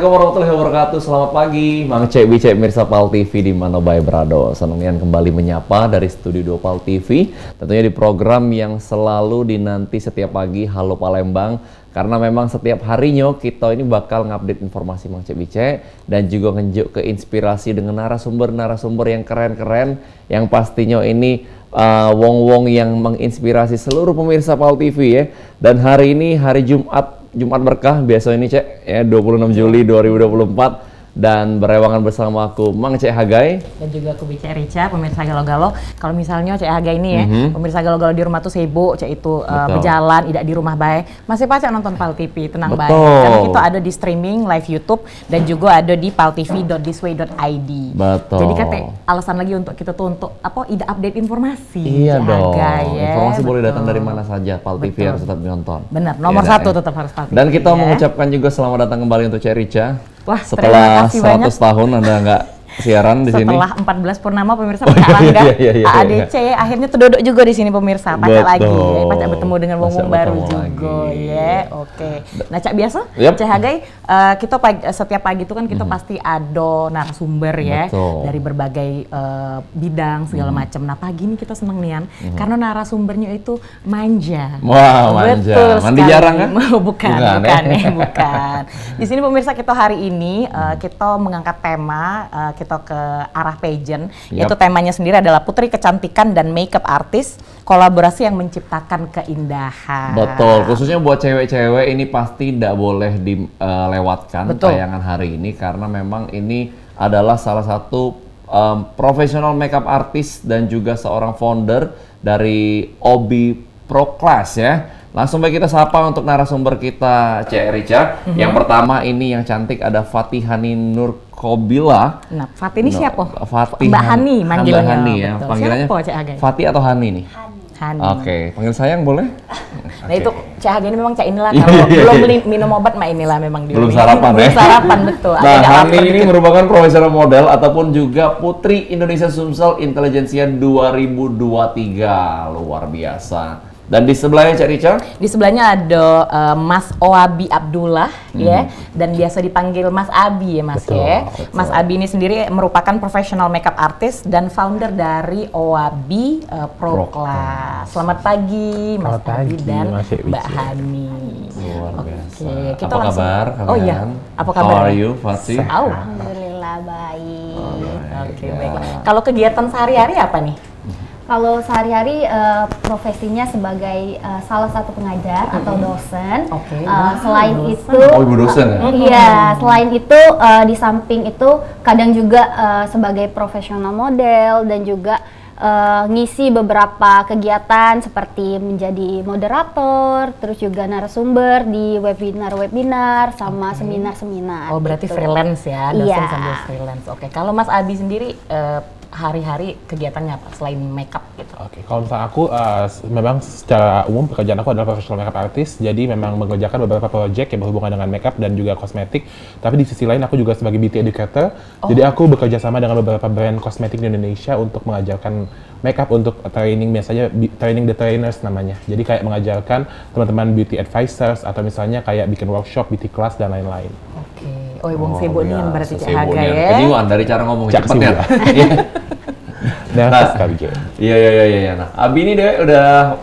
Assalamualaikum warahmatullahi wabarakatuh. Selamat pagi, Mang Cek Bicek Mirsa Pal TV di Mano Bae Brado. Senangnya kembali menyapa dari studio 2 Pal TV. Tentunya di program yang selalu dinanti setiap pagi, Halo Palembang. Karena memang setiap harinya kita ini bakal ngupdate informasi Mang Cek Bicek dan juga ngejuk ke inspirasi dengan narasumber-narasumber yang keren-keren yang pastinya ini wong-wong yang menginspirasi seluruh pemirsa Pal TV ya. Dan hari ini hari Jumat berkah biasa ini Cek ya 26 Juli 2024 dan berewangan bersama aku Mang Cek Hagai dan juga aku Bicek Rica, pemirsa Galo-Galo. Kalau misalnya Cek Hagai ini ya, pemirsa Galo-Galo di rumah tuh sibuk, Cek itu berjalan, tidak di rumah baik, masih pacak nonton Pal TV, tenang baik. Karena kita ada di streaming live YouTube dan juga ada di paltv.thisway.id. Betul. Jadi kata alasan lagi untuk kita tuh untuk apa? Ida update informasi. Iya Cek dong. Hagai, ya. Informasi boleh datang dari mana saja, Pal TV harus tetap nonton. Benar, nomor ya, satu tetap harus Pal TV. Dan kita mengucapkan juga selamat datang kembali untuk Cek Rica. Wah, setelah 100 tahun Anda nggak siaran di sini. Setelah 14 purnama pemirsa Pacak Langga, AADC akhirnya terduduk juga di sini pemirsa. Pacak lagi, Pacak bertemu dengan wong-wong baru juga ya. Oke. Nah, Cak biasa, Cak Hagai, kita setiap pagi itu kan kita pasti ada narasumber ya. Betul. Dari berbagai bidang segala macam. Nah, pagi ini kita seneng nian karena narasumbernya itu manja. Wah, manja. Betul Mandi sekali. jarang kan? Bukan. Di sini pemirsa kita hari ini kita mengangkat tema kita ke arah pageant, yaitu temanya sendiri adalah Putri Kecantikan dan Makeup Artist, kolaborasi yang menciptakan keindahan. Betul, khususnya buat cewek-cewek ini pasti tidak boleh dilewatkan tayangan hari ini karena memang ini adalah salah satu profesional makeup artist dan juga seorang founder dari Obi Pro Class ya. Langsung baik kita sapa untuk narasumber kita Cek Rica. Yang pertama ini yang cantik ada Fatihani Nurkobila. Nah, Fatih ini siapa? Fatih Mbak Hani manggilnya. Mbak Hani ya. Betul. Panggilannya siapa Cek Hagai? Fatih atau Hani nih? Hani. Oke, panggil sayang boleh? Nah itu Cek Hagai ini memang Cek inilah kalau belum beli minum obat mah inilah memang dia. Belum sarapan ya? Belum sarapan betul. Nah, Hani ini merupakan profesional model ataupun juga Putri Indonesia Sumsel Intelligentsia 2023. Luar biasa. Dan di sebelahnya Cak Rica? Di sebelahnya ada Mas Oabi Abdullah ya, dan biasa dipanggil Mas Abi ya Mas ya. Mas Abi ini sendiri merupakan professional makeup artist dan founder dari Oabi Pro Class. Selamat pagi Mas Abi dan Mbak Hani. Luar biasa. Oke, kita apa kabar? Oh iya, apa kabar? How are you, Fatih? Alhamdulillah baik. Oke, baik. Kalau kegiatan sehari-hari apa nih? Kalau sehari-hari profesinya sebagai salah satu pengajar atau dosen. Selain itu, ibu dosen ya? Iya, selain itu di samping itu kadang juga sebagai profesional model dan juga ngisi beberapa kegiatan seperti menjadi moderator, terus juga narasumber di webinar-webinar sama seminar-seminar. Oh, berarti gitu. Freelance ya, dosen sambil freelance. Oke, kalau Mas Abi sendiri hari-hari kegiatannya apa selain makeup gitu? Oke, kalau misalnya aku memang secara umum pekerjaan aku adalah professional makeup artist, jadi memang mengerjakan beberapa proyek yang berhubungan dengan makeup dan juga kosmetik. Tapi di sisi lain aku juga sebagai beauty educator, jadi aku bekerja sama dengan beberapa brand kosmetik di Indonesia untuk mengajarkan makeup untuk training, biasanya training the trainers namanya. Jadi kayak mengajarkan teman-teman beauty advisors atau misalnya kayak bikin workshop, beauty class dan lain-lain. Oke, Wong sibuk nih yang berarti Cek Hagai ya. Kejiwaan dari cara ngomong cepet ya. Nah, iya. Nah, Abi ini dia udah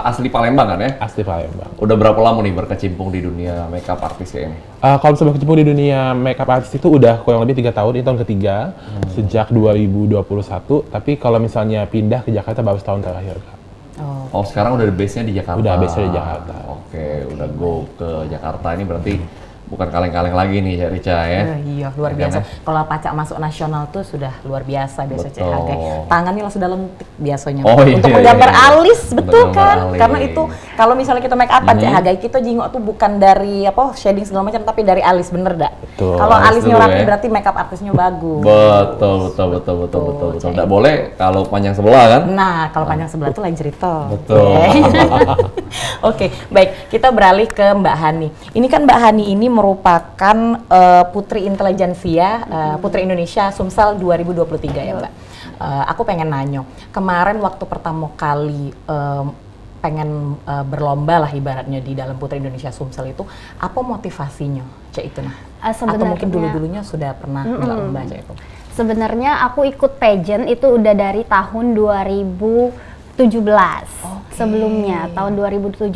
asli Palembang kan ya? Asli Palembang. Udah berapa lama nih berkecimpung di dunia makeup artist kayak ini? Kalau misalnya berkecimpung di dunia makeup artist itu udah kurang lebih 3 tahun, ini tahun ketiga sejak 2021. Tapi kalau misalnya pindah ke Jakarta baru setahun terakhir. Oh, sekarang udah base-nya di Jakarta? Udah base-nya di Jakarta. Oke, udah go ke Jakarta ini berarti bukan kaleng-kaleng lagi nih Cak Rica ya. Iya, luar biasa. Kalau Pacak masuk nasional tuh sudah luar biasa Cek Hagai. Tangannya lah sudah lentik biasanya. Untuk menggambar alis, betul kan? Karena itu kalau misalnya kita make upan Cek Hagai, kita jingok tuh bukan dari apa shading segala macam tapi dari alis, bener dak? Kalau alisnya rapi berarti makeup artisnya bagus. Betul. Tidak boleh kalau panjang sebelah kan? Nah, kalau panjang sebelah tuh lain cerita. Betul. Oke, baik. Kita beralih ke Mbak Hani. Ini kan Mbak Hani ini merupakan Putri Intelligentsia, Putri Indonesia Sumsel 2023 ya Mbak. Aku pengen nanya, kemarin waktu pertama kali pengen berlomba lah ibaratnya di dalam Putri Indonesia Sumsel itu, apa motivasinya Cek itu nah? Atau mungkin dulunya sudah pernah berlomba Cek itu? Sebenarnya aku ikut pageant itu udah dari tahun 2017. Sebelumnya tahun 2017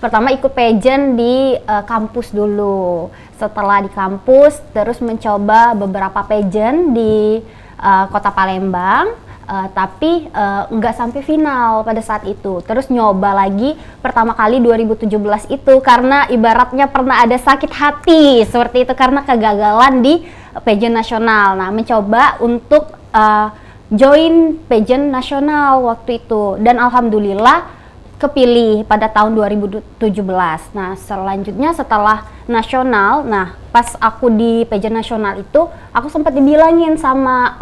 pertama ikut pageant di kampus dulu. Setelah di kampus terus mencoba beberapa pageant di Kota Palembang. Tapi nggak sampai final pada saat itu. Terus nyoba lagi pertama kali 2017 itu karena ibaratnya pernah ada sakit hati seperti itu karena kegagalan di pageant nasional. Nah, mencoba untuk join pageant nasional waktu itu dan alhamdulillah kepilih pada tahun 2017. Nah, selanjutnya setelah nasional, nah pas aku di pageant nasional itu aku sempat dibilangin sama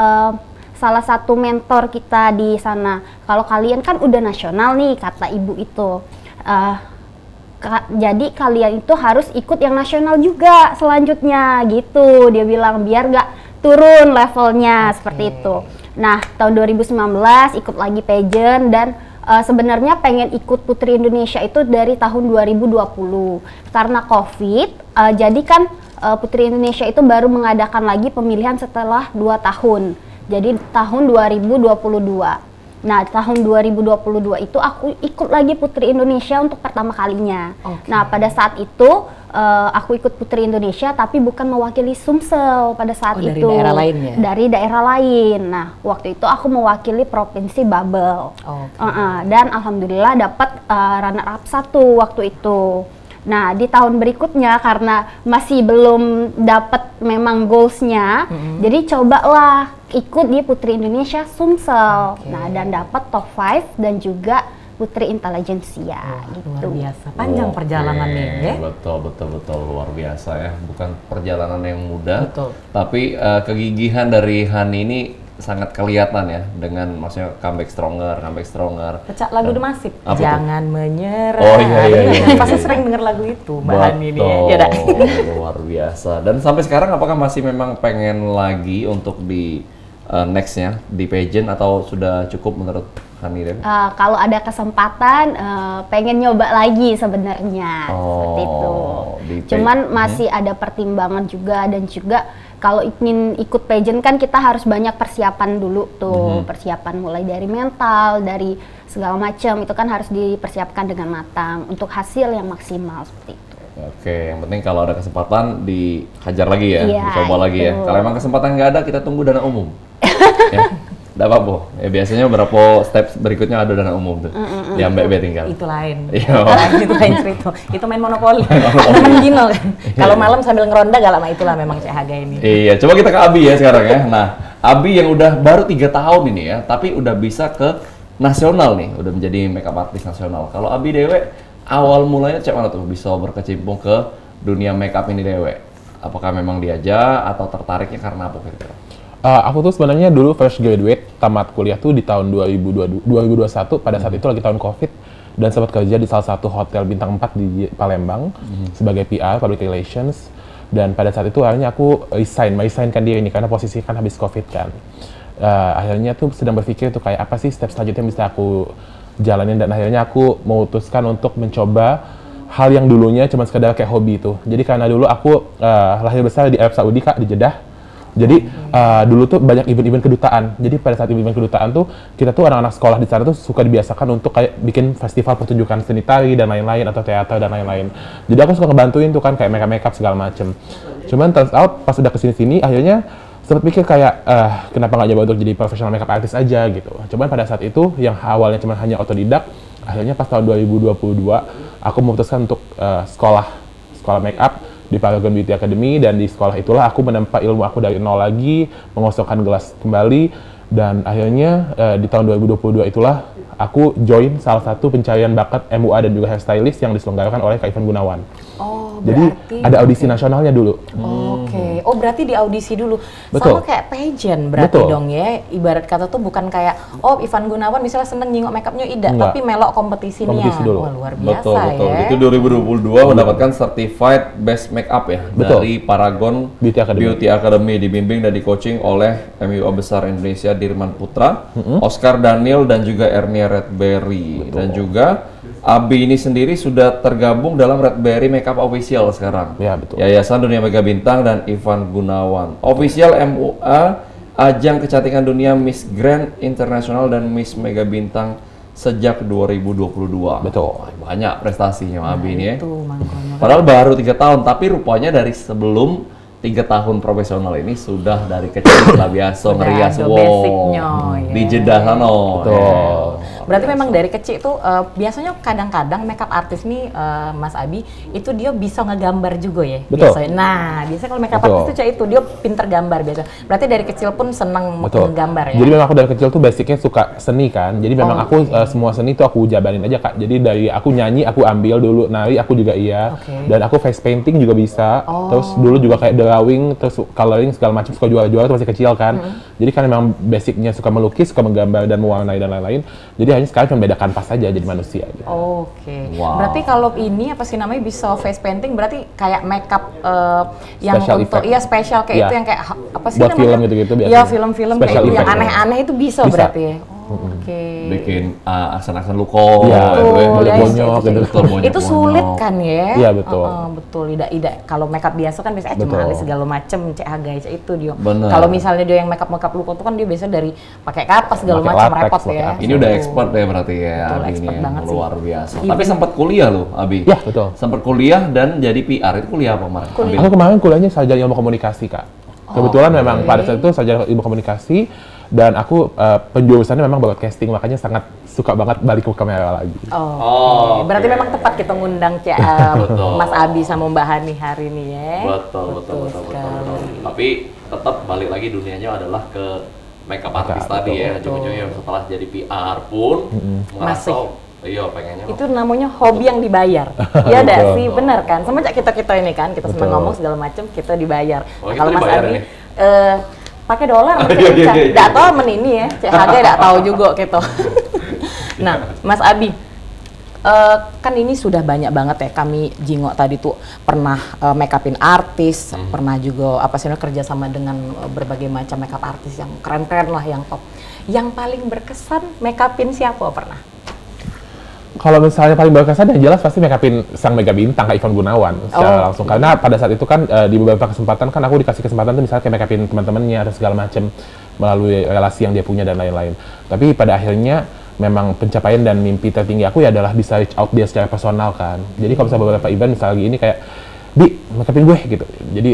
salah satu mentor kita di sana, kalau kalian kan udah nasional nih, kata ibu itu, jadi kalian itu harus ikut yang nasional juga selanjutnya gitu, dia bilang biar nggak turun levelnya seperti itu. Nah tahun 2019 ikut lagi pageant dan sebenarnya pengen ikut Putri Indonesia itu dari tahun 2020 karena COVID, jadi kan Putri Indonesia itu baru mengadakan lagi pemilihan setelah 2 tahun. Jadi tahun 2022. Nah, tahun 2022 itu aku ikut lagi Putri Indonesia untuk pertama kalinya. Nah, pada saat itu aku ikut Putri Indonesia tapi bukan mewakili Sumsel pada saat itu. Dari daerah lain ya? Dari daerah lain. Nah, waktu itu aku mewakili Provinsi Babel. Dan alhamdulillah dapat runner up 1 waktu itu. Nah, di tahun berikutnya karena masih belum dapat memang goalsnya, jadi cobalah ikut di Putri Indonesia Sumsel. Nah, dan dapat top 5 dan juga Putri Intelijensia gitu. Luar biasa, panjang perjalanan nih ya. Betul, luar biasa ya. Bukan perjalanan yang mudah, tapi kegigihan dari Hani ini sangat kelihatan ya dengan maksudnya comeback stronger. Pecah lagu The Massive. Jangan menyerah. Oh iya. Pasti sering denger lagu itu bahan ini ya. Luar biasa. Dan sampai sekarang apakah masih memang pengen lagi untuk di nextnya di pageant atau sudah cukup menurut Hani Dewi? Kalau ada kesempatan pengen nyoba lagi sebenarnya seperti itu. Cuman masih ada pertimbangan juga dan juga kalau ingin ikut pageant kan kita harus banyak persiapan dulu tuh, persiapan mulai dari mental, dari segala macam itu kan harus dipersiapkan dengan matang untuk hasil yang maksimal seperti itu. Oke, yang penting kalau ada kesempatan dihajar lagi ya, dicoba lagi ya. itu. Kalau emang kesempatan nggak ada, kita tunggu dana umum. Ya, nggak apa-apa. Ya biasanya berapa step berikutnya ada dana umum tuh. Di MBB tinggal. Itu lain. Iya. Itu lain cerita. Itu main monopoli. Temen Gino kan. Kalau malam sambil ngeronda gak lama itulah memang Cek Haga ini. Iya, coba kita ke Abi ya sekarang ya. Nah, Abi yang udah baru 3 tahun ini ya, tapi udah bisa ke nasional nih, udah menjadi makeup artist nasional. Kalau Abi Dewe, awal mulanya cek mana tuh bisa berkecimpung ke dunia makeup ini Dewe? Apakah memang diajak atau tertariknya karena apa kira-kira? Aku tuh sebenarnya dulu fresh graduate, tamat kuliah tuh di tahun 2021, pada saat itu lagi tahun COVID, dan sempat kerja di salah satu hotel bintang 4 di Palembang sebagai PR, Public Relations, dan pada saat itu akhirnya aku merisainkan diri ini karena posisi kan habis COVID kan. Akhirnya tuh sedang berpikir tuh kayak apa sih step selanjutnya yang bisa aku jalanin, dan akhirnya aku memutuskan untuk mencoba hal yang dulunya cuma sekedar kayak hobi itu. Jadi karena dulu aku lahir besar di Arab Saudi Kak, di Jeddah. Jadi dulu tuh banyak event-event kedutaan. Jadi pada saat event kedutaan tuh kita tuh anak-anak sekolah di sana tuh suka dibiasakan untuk kayak bikin festival pertunjukan seni tari dan lain-lain atau teater dan lain-lain. Jadi aku suka ngebantuin tuh kan kayak makeup segala macem. Cuman turns out pas udah kesini-sini akhirnya sempat pikir kayak kenapa nggak nyoba untuk jadi profesional makeup artist aja gitu. Cuman pada saat itu yang awalnya cuma hanya otodidak, akhirnya pas tahun 2022 aku memutuskan untuk sekolah makeup di Paragon Beauty Academy, dan di sekolah itulah aku menempa ilmu aku dari nol lagi, mengosongkan gelas kembali, dan akhirnya di tahun 2022 itulah aku join salah satu pencarian bakat MUA dan juga hairstylist yang diselenggarakan oleh Kak Ivan Gunawan. Jadi ada audisi nasionalnya dulu. Oke. Oh berarti di audisi dulu. Betul. Sama kayak pageant berarti dong ya. Ibarat kata tuh bukan kayak Ivan Gunawan misalnya seneng nyingok makeupnya Ida, tapi melok kompetisinya. Kompetisi dulu. Wah luar biasa Betul. ya. Itu 2022 mendapatkan certified best makeup ya dari Paragon Beauty Academy, dibimbing dan di coaching oleh MUA besar Indonesia Dirman Putra, Oscar Daniel dan juga Ernia Redberry. Dan juga Abi ini sendiri sudah tergabung dalam Redberry Makeup Official sekarang. Ya, betul. Yayasan Dunia Mega Bintang dan Ivan Gunawan. Official MUA, ajang kecantikan dunia Miss Grand International dan Miss Mega Bintang sejak 2022. Betul. Banyak prestasinya Abi ini ya. Itu makanya. Padahal baru 3 tahun, tapi rupanya dari sebelum 3 tahun profesional ini sudah dari kecil lah biasa Udah ngerias ada basicnya, ya. di Jeddah sana. Betul. Berarti memang dari kecil tuh biasanya kadang-kadang makeup artis nih Mas Abi itu dia bisa ngegambar juga ya. Betul. Biasanya. Nah, biasanya kalau makeup Betul. artis tuh kayak itu dia pinter gambar biasa. Berarti dari kecil pun seneng menggambar ya. Jadi memang aku dari kecil tuh basicnya suka seni kan. Jadi memang aku semua seni tuh aku jabanin aja Kak. Jadi dari aku nyanyi aku ambil dulu, nari aku juga iya. Dan aku face painting juga bisa. Terus dulu juga kayak drawing, terus coloring segala macam, suka jual-jual tuh masih kecil kan. Jadi kan memang basicnya suka melukis, suka menggambar dan mewarnai dan lain-lain. Jadi hanya sekarang cuma beda kanvas aja jadi manusia gitu. Oke. Wow. Berarti kalau ini apa sih namanya bisa face painting berarti kayak makeup yang Special untuk effect. iya spesial kayak Iya. itu yang kayak apa sih Buat namanya? film gitu-gitu biasanya. Iya, film-film kayak Special itu yang effect. aneh-aneh itu bisa Bisa. berarti ya. Oke. Bikin aksen-aksen luko. Iya, gitu ya. bonyok-bonyok itu, gitu. Betul, bonyok-bonyok. itu sulit kan ya? Iya, betul. Betul, tidak kalau makeup biasa kan biasanya cuma Betul. alis segala macem, cek harga itu dia. Bener. Kalau misalnya dia yang makeup lupa tuh kan dia biasa dari pakai kapas segala Pakai macam latex, repot pakai ya. apa. Ini udah expert ya berarti ya Betul, Abi ini expert ya. banget sih. Luar biasa. Even- Tapi sempat kuliah loh Abi. Iya, betul. Sempat kuliah dan jadi PR. Itu kuliah apa Mar? Abi? Aku kemarin kuliahnya sarjana ilmu komunikasi Kak. Kebetulan memang pada saat itu sarjana ilmu komunikasi dan aku penjurusannya memang broadcasting, makanya sangat suka banget balik ke kamera lagi. Oh, oke. berarti memang tepat kita ngundang Betul. Mas Abi sama Mbak Hani hari ini ya. Betul. Tapi tetap balik lagi dunianya adalah ke makeup artist Betul. tadi ya. Ujung-ujungnya setelah jadi PR pun merasa iya pengennya Itu namanya hobi yang dibayar. Iya enggak Betul. sih, benar kan? Semenjak kita ini kan, kita senang Betul. ngomong segala macam, kita dibayar. Oh, Nah, kita kalau Mas dibayar Abi nih? pakai dolar Iya, mungkin iya. enggak tahu men ini ya. Cek harga enggak tahu juga gitu. Nah, Mas Abi kan ini sudah banyak banget ya kami Jingok tadi tuh pernah make upin artis, pernah juga apa sih kerja sama dengan berbagai macam makeup artis yang keren-keren lah, yang top. Yang paling berkesan make upin siapa pernah? Kalau misalnya paling berkesan yang jelas pasti make upin sang mega bintang Kak Ivan Gunawan secara langsung. Karena pada saat itu kan di beberapa kesempatan kan aku dikasih kesempatan tuh misalnya kayak make upin teman-temannya atau segala macam melalui relasi yang dia punya dan lain-lain. Tapi pada akhirnya memang pencapaian dan mimpi tertinggi aku ya adalah bisa reach out dia secara personal kan. Jadi kalau misalnya beberapa event misalnya lagi ini kayak Bi, make upin gue gitu. Jadi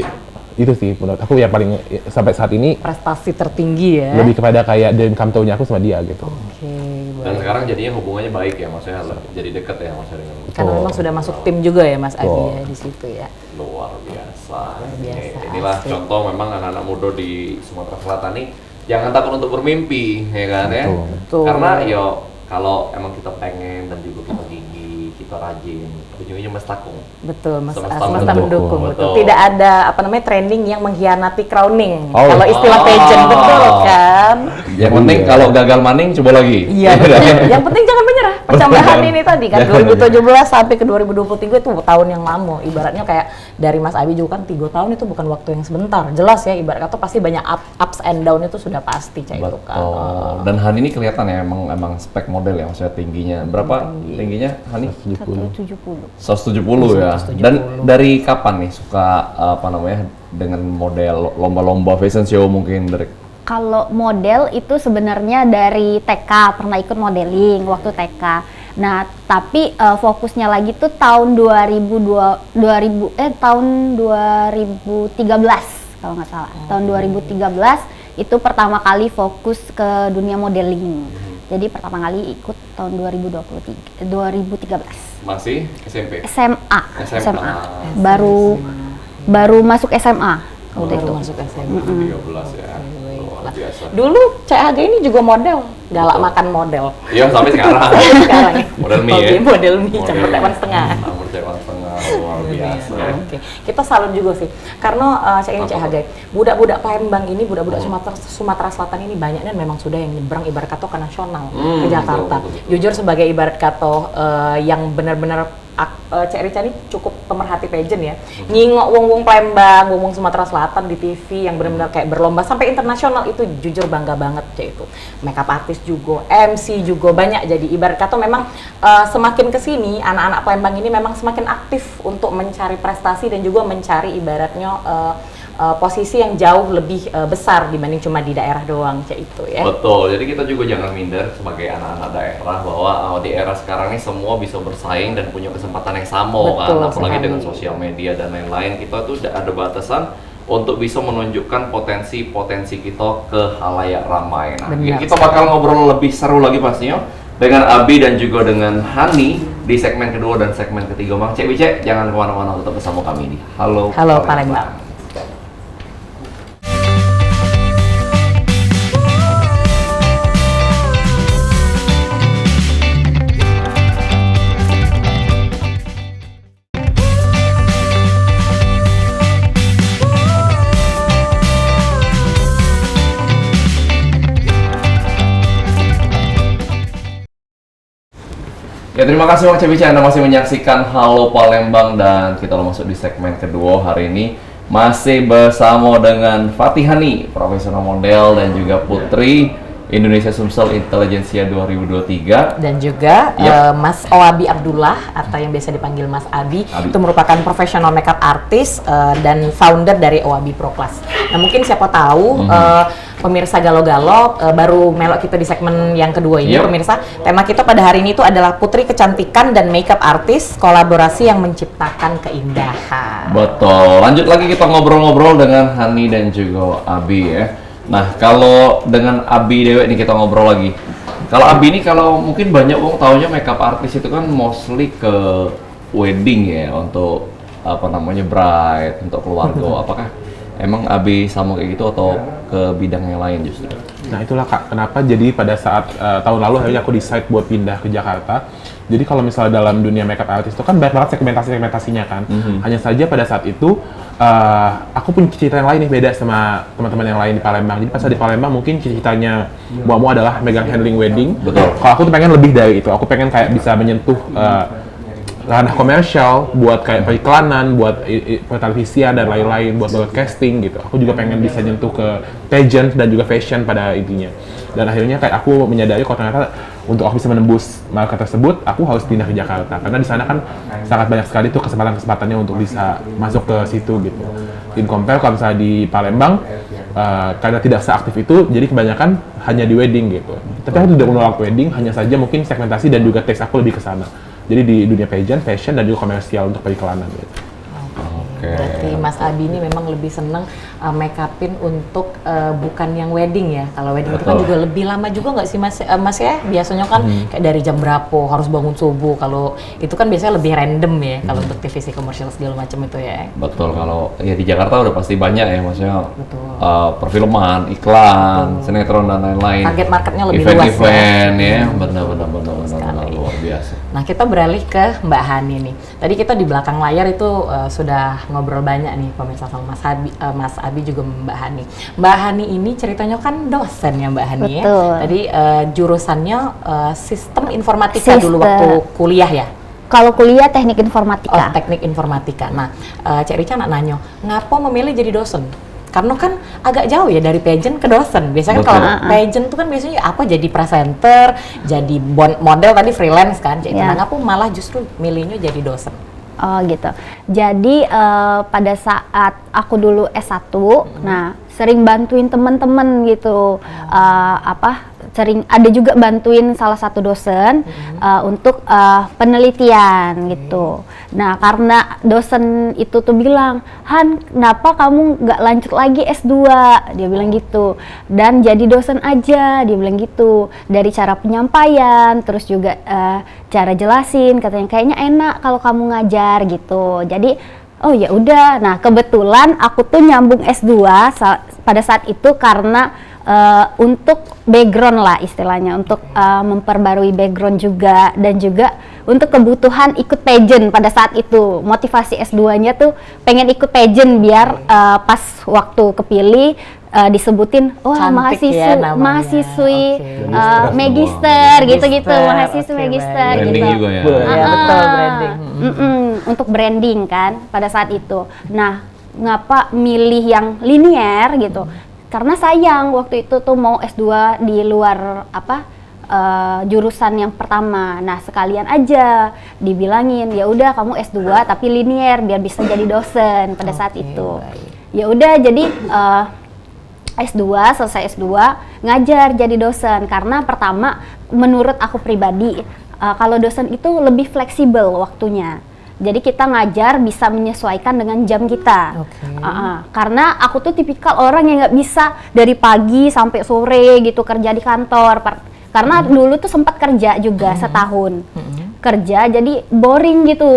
itu sih menurut aku yang paling sampai saat ini Prestasi tertinggi ya. lebih kepada kayak dream come true-nya aku sama dia gitu. Oke, dan sekarang jadinya hubungannya baik ya, maksudnya jadi deket ya maksudnya dengan karena memang sudah masuk tim juga ya Mas Abi ya di situ ya. luar biasa. biasa, Inilah asik. contoh memang anak-anak muda di Sumatera Selatan nih jangan takut untuk bermimpi ya kan ya. Betul. Karena yo kalau emang kita pengen dan juga kita gigi, kita rajin, ujung-ujungnya mesti takung. Betul, Mas. Semesta Semesta mendukung. mendukung, Betul. betul. Tidak ada apa namanya training yang mengkhianati crowning. Oh. Kalau istilah Oh. pageant betul kan? Yang penting kalau gagal maning coba lagi. Iya, betul. Yang penting jangan menyerah. Percambahan ini tadi kan Jangan 2017 sampai ke 2023 itu tahun yang lama. Ibaratnya kayak dari Mas Abi juga kan 3 tahun itu bukan waktu yang sebentar. Jelas ya, ibarat kata pasti banyak ups and down itu sudah pasti kayak itu kan. Betul. Dan Hani ini kelihatan ya emang spek model ya, maksudnya tingginya. Berapa tingginya Hani? 170. 170 ya. Dan dari kapan nih suka apa namanya dengan model lomba-lomba fashion show mungkin dari Kalau model itu sebenarnya dari TK, pernah ikut modeling waktu TK. Nah, tapi fokusnya lagi tuh tahun 2013 kalau nggak salah. Tahun 2013 itu pertama kali fokus ke dunia modeling. Jadi pertama kali ikut tahun 2013. masih SMP? SMA. SMA. Baru masuk SMA waktu itu. Baru masuk SMA. 13 ya. Luar biasa. Dulu Cak Haga ini juga model, galak makan model. Iya sampai sekarang. Sekarang ya. Model mie Hobi ya. model mie campur tewan setengah. Campur tewan setengah luar biasa. Oke, kita salut juga sih, karena Cak Haga, budak-budak Palembang ini, budak-budak Sumatera Selatan ini banyak dan memang sudah yang nyebrang ibarat kata ke nasional, ke Jakarta. betul. Jujur sebagai ibarat kata yang benar-benar Cak Rica ini cukup pemerhati pageant ya, nyingok wong-wong Palembang, wong-wong Sumatera Selatan di TV yang benar-benar kayak berlomba sampai internasional, itu jujur bangga banget ya itu. Makeup artist juga, MC juga banyak. Jadi ibarat kata memang semakin kesini anak-anak Palembang ini memang semakin aktif untuk mencari prestasi dan juga mencari ibaratnya posisi yang jauh lebih besar dibanding cuma di daerah doang, kayak itu ya. Betul, jadi kita juga jangan minder sebagai anak-anak daerah bahwa di era sekarang ini semua bisa bersaing dan punya kesempatan yang sama. Betul, kan, apalagi sekali. dengan sosial media dan lain-lain, kita tuh ada batasan untuk bisa menunjukkan potensi-potensi kita ke halayak ramai. Nah, Benar kita bakal ngobrol lebih seru lagi pastinya dengan Abi dan juga dengan Hani di segmen kedua dan segmen ketiga. Mang Cek Wicek, jangan kemana-mana, tetap bersama kami di Halo Palembang. Ya, terima kasih Mang Cebica, Anda masih menyaksikan Halo Palembang dan kita masuk di segmen kedua hari ini. Masih bersama dengan Fatihani, profesional model dan juga Putri Indonesia Sumsel Intelligentsia 2023. Dan juga Mas Owabi Abdullah atau yang biasa dipanggil Mas Abi. Itu merupakan profesional makeup artist dan founder dari Owabi Pro Class. Nah, mungkin siapa tahu pemirsa Galo-Galo baru melok kita di segmen yang kedua ini. Pemirsa, tema kita pada hari ini itu adalah Putri Kecantikan dan Makeup Artist, kolaborasi yang menciptakan keindahan. Betul. Lanjut lagi kita ngobrol-ngobrol dengan Hani dan juga Abi ya. Nah, kalau dengan Abi Dewe ini kita ngobrol lagi. Kalau Abi ini, kalau mungkin banyak orang taunya makeup artist itu kan mostly ke wedding ya, untuk apa namanya bride, untuk keluarga. Apakah emang Abi sama kayak gitu atau ke bidang yang lain justru? Nah itulah Kak, kenapa jadi pada saat tahun lalu akhirnya aku decide buat pindah ke Jakarta. Jadi kalau misalnya dalam dunia makeup artist itu kan banyak banget segmentasinya kan. Hanya saja pada saat itu aku punya cerita yang lain nih, beda sama teman-teman yang lain di Palembang. Jadi pas di Palembang mungkin ceritanya Muamu adalah megang handling wedding. Betul. Kalau aku tuh pengen lebih dari itu. Aku pengen kayak bisa menyentuh ranah komersial, buat kayak periklanan, buat televisian dan lain-lain, buat broadcasting gitu. Aku juga pengen bisa nyentuh ke pageant dan juga fashion pada intinya. Dan akhirnya kayak aku menyadari kalau ternyata untuk aku bisa menembus market tersebut, aku harus pindah ke Jakarta. Karena di sana kan sangat banyak sekali tuh kesempatan-kesempatannya untuk bisa masuk ke situ gitu. In compare kalau misalnya di Palembang, karena tidak seaktif itu, jadi kebanyakan hanya di wedding gitu. Tapi aku tidak menolak wedding, hanya saja mungkin segmentasi dan juga taste aku lebih ke sana. Jadi di dunia pageant, fashion, dan juga komersial untuk periklanan gitu. Oke. Berarti Mas Abi ini memang lebih seneng make upin untuk bukan yang wedding ya. Kalau wedding itu kan juga lebih lama juga nggak sih Mas ya? Biasanya kan kayak dari jam berapa harus bangun subuh. Kalau itu kan biasanya lebih random ya kalau untuk TVC komersial segala macam itu ya. Betul, kalau ya di Jakarta udah pasti banyak ya, maksudnya perfilman, iklan, sinetron dan lain-lain. Target marketnya lebih luas ya. Event ya, benar-benar luar biasa. Nah, kita beralih ke Mbak Hani nih. Tadi kita di belakang layar itu sudah ngobrol banyak nih pemirsa sama Mas Abi juga Mbak Hani. Mbak Hani ini ceritanya kan dosen ya Mbak Hani. Betul. Ya. Tadi jurusannya sistem informatika dulu waktu kuliah ya. Kalau kuliah teknik informatika. Oh, teknik informatika. Nah, Cek Rica nak nanya, ngapa memilih jadi dosen? Karena kan agak jauh ya dari pageant ke dosen. Biasanya kan kalau pageant tuh kan biasanya apa, jadi presenter, jadi model tadi freelance kan. Jadi ngapa malah justru milihnya jadi dosen? Oh gitu. Jadi pada saat aku dulu S1, nah sering bantuin teman-teman gitu. Sering ada juga bantuin salah satu dosen untuk penelitian gitu. Nah, karena dosen itu tuh bilang, "Han, kenapa kamu nggak lanjut lagi S2?" Dia bilang gitu. "Dan jadi dosen aja," dia bilang gitu. Dari cara penyampaian, terus juga cara jelasin, katanya kayaknya enak kalau kamu ngajar gitu. Jadi oh ya udah. Nah, kebetulan aku tuh nyambung S2 pada saat itu karena untuk background lah istilahnya, untuk memperbarui background juga, dan juga untuk kebutuhan ikut pageant pada saat itu. Motivasi S2-nya tuh pengen ikut pageant biar pas waktu kepilih disebutin mahasiswi magister gitu-gitu, mahasiswi magister gitu. Branding juga ya. Ya, betul, branding. untuk branding kan pada saat itu. Nah, ngapa milih yang linear gitu? Karena sayang waktu itu tuh mau S2 di luar jurusan yang pertama. Nah, sekalian aja dibilangin, ya udah kamu S2 tapi linear biar bisa jadi dosen pada saat itu. Ya udah jadi selesai S2 ngajar jadi dosen karena pertama menurut aku pribadi kalau dosen itu lebih fleksibel waktunya. Jadi kita ngajar bisa menyesuaikan dengan jam kita. Karena aku tuh tipikal orang yang nggak bisa dari pagi sampai sore gitu kerja di kantor. Karena dulu tuh sempat kerja juga setahun. Kerja jadi boring gitu.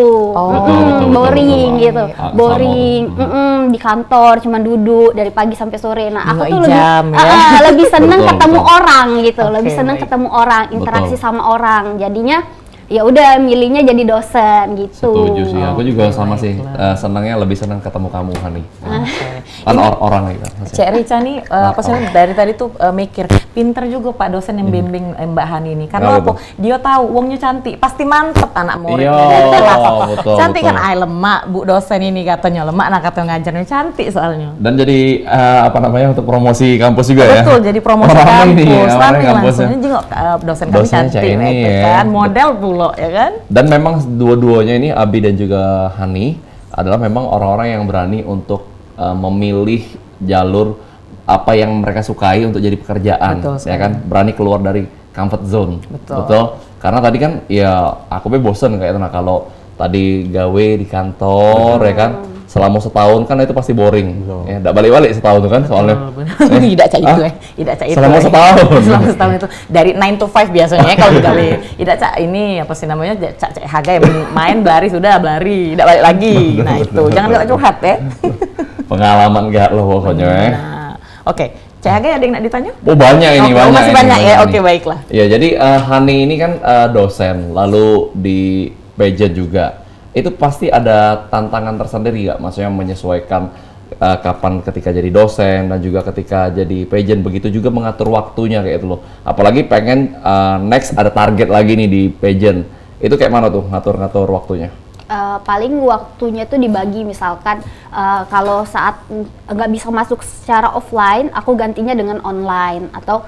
Boring gitu. Boring di kantor cuma duduk dari pagi sampai sore. Nah, aku tuh lebih seneng ketemu orang gitu. Lebih seneng ketemu orang, interaksi sama orang. Jadinya ya udah milihnya jadi dosen gitu. Setuju sih, aku juga sama sih, senangnya lebih senang ketemu kamu Hani. Kan orang gitu. Cek Rica nih, dari tadi tuh mikir, pinter juga Pak dosen yang bimbing Mbak Hani ini. Karena apa? Dia tahu uangnya cantik, pasti mantep anak muridnya dari kelas. Cantik kan, lemak Bu dosen ini katanya lemak, nah katanya ngajarnya cantik soalnya. Dan jadi untuk promosi kampus juga ya? Betul, jadi promosi kampus. Rame langsung, jengok dosen kami cantik, kan model pula. Ya kan? Dan memang dua-duanya ini Abi dan juga Hani adalah memang orang-orang yang berani untuk memilih jalur apa yang mereka sukai untuk jadi pekerjaan. Betul, ya kan? Berani keluar dari comfort zone. Betul. Karena tadi kan ya aku bosen kayak itu. Nah, kalau tadi gawe di kantor ya kan selama setahun kan itu pasti boring. Ya, enggak balik-balik setahun tuh kan soalnya. Tidak cak itu Selama setahun. Selama setahun itu dari 9 to 5 biasanya kalau gawe. Tidak cak ini apa sih namanya cak Haga main berlari sudah berlari, tidak balik lagi. Nah, itu jangan lupa curhat ya. Pengalaman enggak lo pokoknya ya. Nah, oke. Cak Haga ada yang nak ditanya? Oh, banyak ini, banyak. Masih banyak ya. Oke, baiklah. Ya, jadi Hani ini kan dosen, lalu di pageant juga. Itu pasti ada tantangan tersendiri nggak? Maksudnya menyesuaikan kapan ketika jadi dosen dan juga ketika jadi pageant, begitu juga mengatur waktunya kayak itu loh. Apalagi pengen next ada target lagi nih di pageant. Itu kayak mana tuh ngatur-ngatur waktunya? Paling waktunya tuh dibagi, misalkan kalau saat nggak bisa masuk secara offline, aku gantinya dengan online atau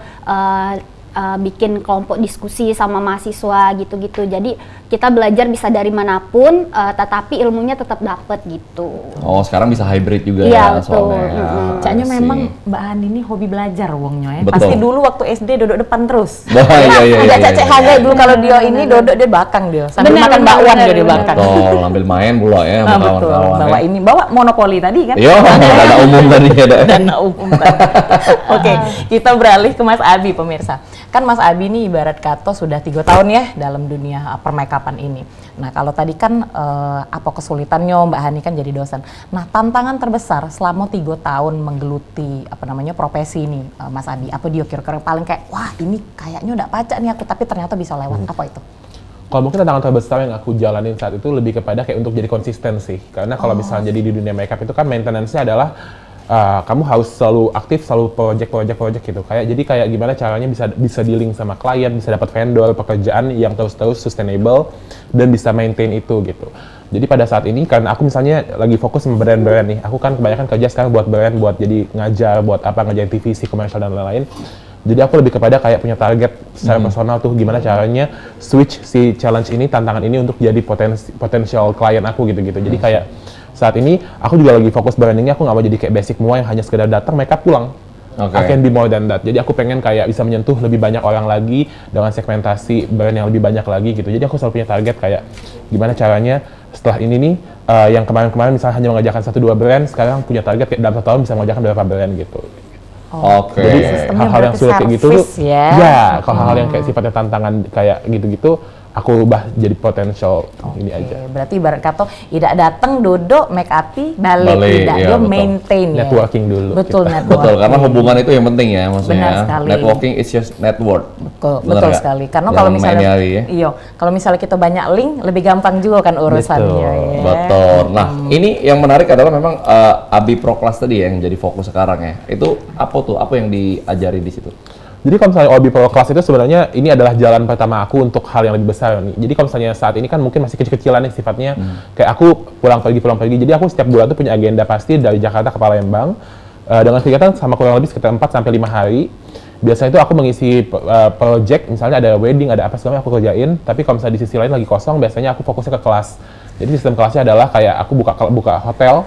bikin kelompok diskusi sama mahasiswa gitu-gitu. Jadi kita belajar bisa dari manapun, tetapi ilmunya tetap dapet gitu. Oh, sekarang bisa hybrid juga ya soalnya. Caknya memang Mbak Hani ini hobi belajar wongnya ya. Betul. Pasti dulu waktu SD duduk depan terus. Iya. Cak Haga dulu kalau dia ini duduk dia belakang dia. Sambil makan bakwan dia di belakang. Betul, ambil main pula ya sama kawan-kawan. Bawa monopoli tadi kan. Iya, dana umum tadi ada. Dana umum tadi. Oke, kita beralih ke Mas Abi pemirsa. Kan Mas Abi ini ibarat kata sudah 3 tahun ya dalam dunia permakeupan ini. Nah, kalau tadi kan apa kesulitannya Mbak Hani kan jadi dosen. Nah, tantangan terbesar selama 3 tahun menggeluti profesi ini Mas Abi, apa dia kira-kira paling kayak wah ini kayaknya udah pacak nih aku tapi ternyata bisa lewat, apa itu? Kalau mungkin tantangan terbesar yang aku jalanin saat itu lebih kepada kayak untuk jadi konsisten sih. Karena kalau misalnya jadi di dunia makeup itu kan maintenance-nya adalah kamu harus selalu aktif, selalu project gitu. Jadi kayak gimana caranya bisa dealing sama klien, bisa dapat vendor, pekerjaan yang terus sustainable dan bisa maintain itu gitu. Jadi pada saat ini kan aku misalnya lagi fokus sama brand-brand nih. Aku kan kebanyakan kerja sekarang buat brand, buat jadi ngajar, buat ngajarin TVC, komersial dan lain-lain. Jadi aku lebih kepada kayak punya target secara personal tuh gimana caranya switch si challenge ini, tantangan ini untuk jadi potensial klien aku gitu-gitu. Jadi kayak saat ini aku juga lagi fokus brandingnya, aku nggak mau jadi kayak basic mua yang hanya sekedar datang makeup pulang. I can be more than that. Jadi aku pengen kayak bisa menyentuh lebih banyak orang lagi dengan segmentasi brand yang lebih banyak lagi gitu. Jadi aku selalu punya target kayak gimana caranya setelah ini nih yang kemarin-kemarin misalnya hanya mengerjakan 1-2 brand, sekarang punya target kayak dalam 1 tahun bisa mengerjakan berapa brand gitu. Jadi hal-hal yang sulit kayak gitu, kalau hal-hal yang kayak sifatnya tantangan kayak gitu-gitu, aku ubah jadi potensial ini aja. Berarti ibarat kata tidak datang duduk make up balik tidak dia maintain networking dulu. Betul, betul, karena hubungan itu yang penting ya maksudnya. Benar sekali. Networking is just network. Betul sekali. Karena kalau misalnya kalau misalnya kita banyak link lebih gampang juga kan urusannya. Betul. Nah, ini yang menarik adalah memang Abi Pro Class tadi yang jadi fokus sekarang ya. Itu apa tuh? Apa yang diajari di situ? Jadi kalau misalnya OB Pro Class itu sebenarnya ini adalah jalan pertama aku untuk hal yang lebih besar nih. Jadi kalau misalnya saat ini kan mungkin masih kecil-kecilan nih sifatnya, kayak aku pulang pergi. Jadi aku setiap bulan tuh punya agenda pasti dari Jakarta ke Palembang dengan kegiatan sama kurang lebih sekitar 4 sampai 5 hari. Biasanya itu aku mengisi project, misalnya ada wedding, ada apa segala aku kerjain. Tapi kalau misalnya di sisi lain lagi kosong, biasanya aku fokusnya ke kelas. Jadi sistem kelasnya adalah kayak aku buka hotel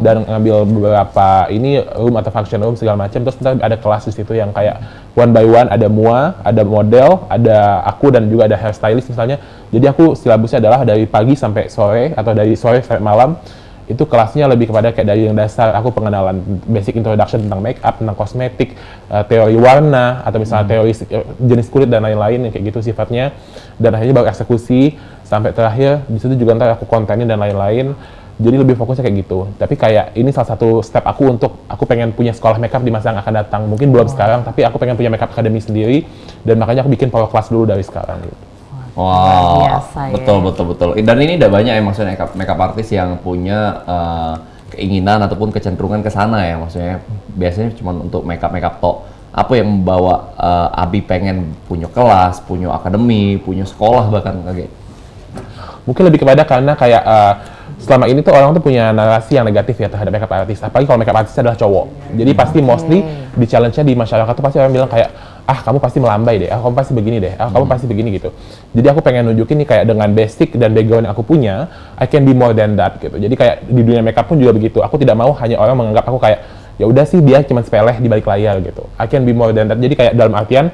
dan ngambil beberapa ini room atau function room segala macam, terus ntar ada kelas di situ yang kayak one by one, ada MUA, ada model, ada aku dan juga ada hairstylist misalnya. Jadi aku silabusnya adalah dari pagi sampai sore atau dari sore sampai malam. Itu kelasnya lebih kepada kayak dari yang dasar, aku pengenalan basic introduction tentang make up, tentang kosmetik, teori warna atau misalnya teori jenis kulit dan lain-lain yang kayak gitu sifatnya. Dan akhirnya baru eksekusi sampai terakhir di situ juga ntar aku kontenin dan lain-lain. Jadi lebih fokusnya kayak gitu. Tapi kayak ini salah satu step aku untuk aku pengen punya sekolah makeup di masa yang akan datang. Mungkin belum sekarang, tapi aku pengen punya makeup academy sendiri dan makanya aku bikin power class dulu dari sekarang gitu. Wow, biasa, betul. Dan ini udah banyak ya maksudnya makeup artis yang punya keinginan ataupun kecenderungan ke sana ya, maksudnya biasanya cuma untuk makeup tok. Apa yang membawa Abi pengen punya kelas, punya akademi, punya sekolah bahkan kayak? Mungkin lebih kepada karena kayak selama ini tuh orang tuh punya narasi yang negatif ya terhadap makeup artist. Apalagi kalau makeup artist adalah cowok. Jadi pasti mostly di challenge-nya di masyarakat tuh pasti orang bilang kayak kamu pasti melambai deh, kamu pasti begini deh, kamu pasti begini gitu. Jadi aku pengen nunjukin nih kayak dengan basic dan background yang aku punya, I can be more than that gitu. Jadi kayak di dunia makeup pun juga begitu. Aku tidak mau hanya orang menganggap aku kayak ya udah sih dia cuma sepele di balik layar gitu. I can be more than that. Jadi kayak dalam artian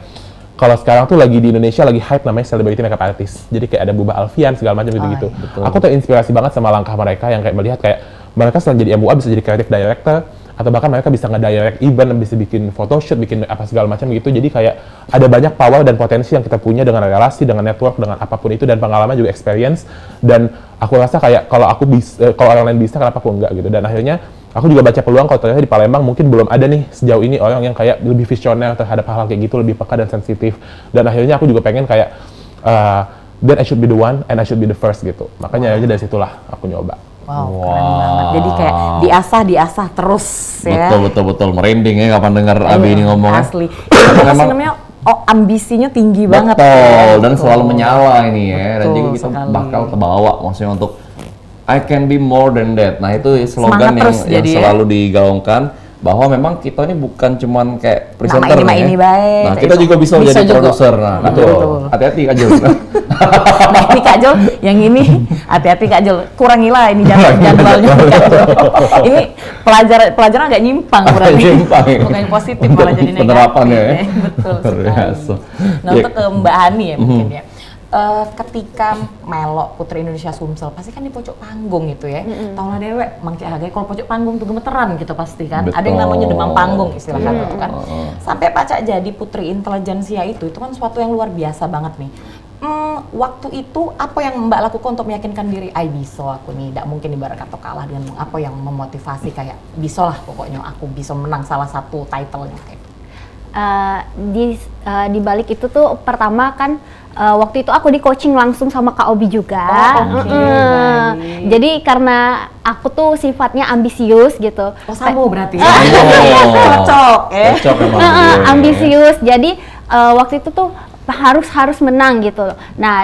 kalau sekarang tuh lagi di Indonesia lagi hype namanya celebrity makeup artist. Jadi kayak ada Buba Alfian segala macam gitu-gitu. Aku terinspirasi banget sama langkah mereka yang kayak melihat kayak mereka selain jadi MUA bisa jadi creative director atau bahkan mereka bisa nge-direct event, bisa bikin photoshoot, bikin apa segala macam gitu. Jadi kayak ada banyak power dan potensi yang kita punya dengan relasi, dengan network, dengan apapun itu dan pengalaman juga experience. Dan aku rasa kayak kalau aku bisa, kalau orang lain bisa kenapa aku enggak gitu. Dan akhirnya aku juga baca peluang kalau ternyata di Palembang mungkin belum ada nih sejauh ini orang yang kayak lebih visioner terhadap hal-hal kayak gitu, lebih peka dan sensitif. Dan akhirnya aku juga pengen kayak then I should be the one and I should be the first gitu. Makanya akhirnya dari situlah aku nyoba. Wow, keren banget. Jadi kayak diasah terus ya. Betul. Merinding ya kapan dengar Abi ini ngomong. Asli. Ini namanya ambisinya tinggi banget. Betul, dan selalu menyala ini ya. Dan juga kita bakal kebawa maksudnya untuk I can be more than that. Nah itu slogan yang selalu digaungkan. Bahwa memang kita ini bukan cuman kayak presenter ini baik. Nah, kita juga bisa jadi produser. Nah, betul. Hati-hati Kak Jul. Nah, ini Kak Jul, yang ini hati-hati Kak Jul. Kurangilah ini jadwalnya Kak Jul. Ini pelajaran agak nyimpang berarti. Bukan positif malah jadi negatif. Penerapannya ya. Betul sekali. Nah, untuk ke Mbak Hani ya mungkin ya. Ketika melok Putri Indonesia Sumsel pasti kan di pojok panggung gitu ya. Taulah dewek Mang Cek Hagai kalau pojok panggung tuh gemeteran gitu pasti kan. Betul. Ada yang namanya demam panggung istilahnya gitu kan. Sampai Pacak jadi Putri Intelijensia itu kan suatu yang luar biasa banget nih. Waktu itu apa yang Mbak lakukan untuk meyakinkan diri, bisa aku nih, tidak mungkin ibarat kata kalah dengan apa yang memotivasi kayak bisa lah pokoknya aku bisa menang salah satu title-nya kayak. Di balik itu tuh pertama kan waktu itu aku di coaching langsung sama Kak Obi juga. Jadi karena aku tuh sifatnya ambisius gitu. Sama berarti. Cocok ya. Ambisius. Jadi waktu itu tuh harus menang gitu. Nah,